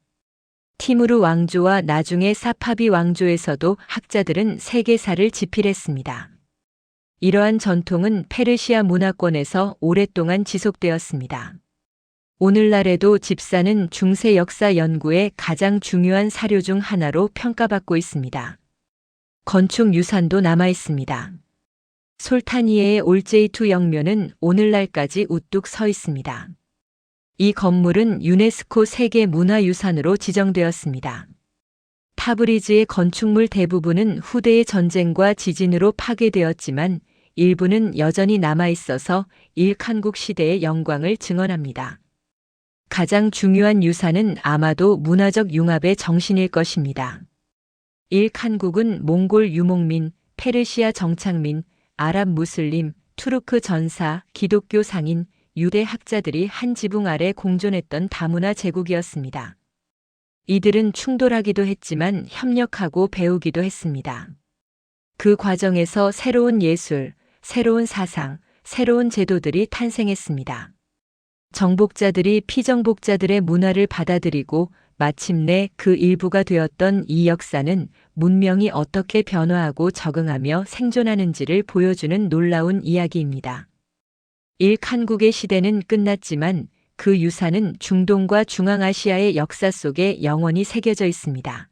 티무르 왕조와 나중에 사파비 왕조에서도 학자들은 세계사를 집필했습니다. 이러한 전통은 페르시아 문화권에서 오랫동안 지속되었습니다. 오늘날에도 집사는 중세 역사 연구의 가장 중요한 사료 중 하나로 평가받고 있습니다. 건축 유산도 남아 있습니다. 솔타니에의 올제이투 영묘는 오늘날까지 우뚝 서 있습니다. 이 건물은 유네스코 세계문화유산으로 지정되었습니다. 타브리즈의 건축물 대부분은 후대의 전쟁과 지진으로 파괴되었지만 일부는 여전히 남아있어서 일칸국 시대의 영광을 증언합니다. 가장 중요한 유산은 아마도 문화적 융합의 정신일 것입니다. 일칸국은 몽골 유목민, 페르시아 정착민, 아랍 무슬림, 투르크 전사, 기독교 상인, 유대 학자들이 한 지붕 아래 공존했던 다문화 제국이었습니다. 이들은 충돌하기도 했지만 협력하고 배우기도 했습니다. 그 과정에서 새로운 예술, 새로운 사상, 새로운 제도들이 탄생했습니다. 정복자들이 피정복자들의 문화를 받아들이고 마침내 그 일부가 되었던 이 역사는 문명이 어떻게 변화하고 적응하며 생존하는지를 보여주는 놀라운 이야기입니다. 일칸국의 시대는 끝났지만 그 유산은 중동과 중앙아시아의 역사 속에 영원히 새겨져 있습니다.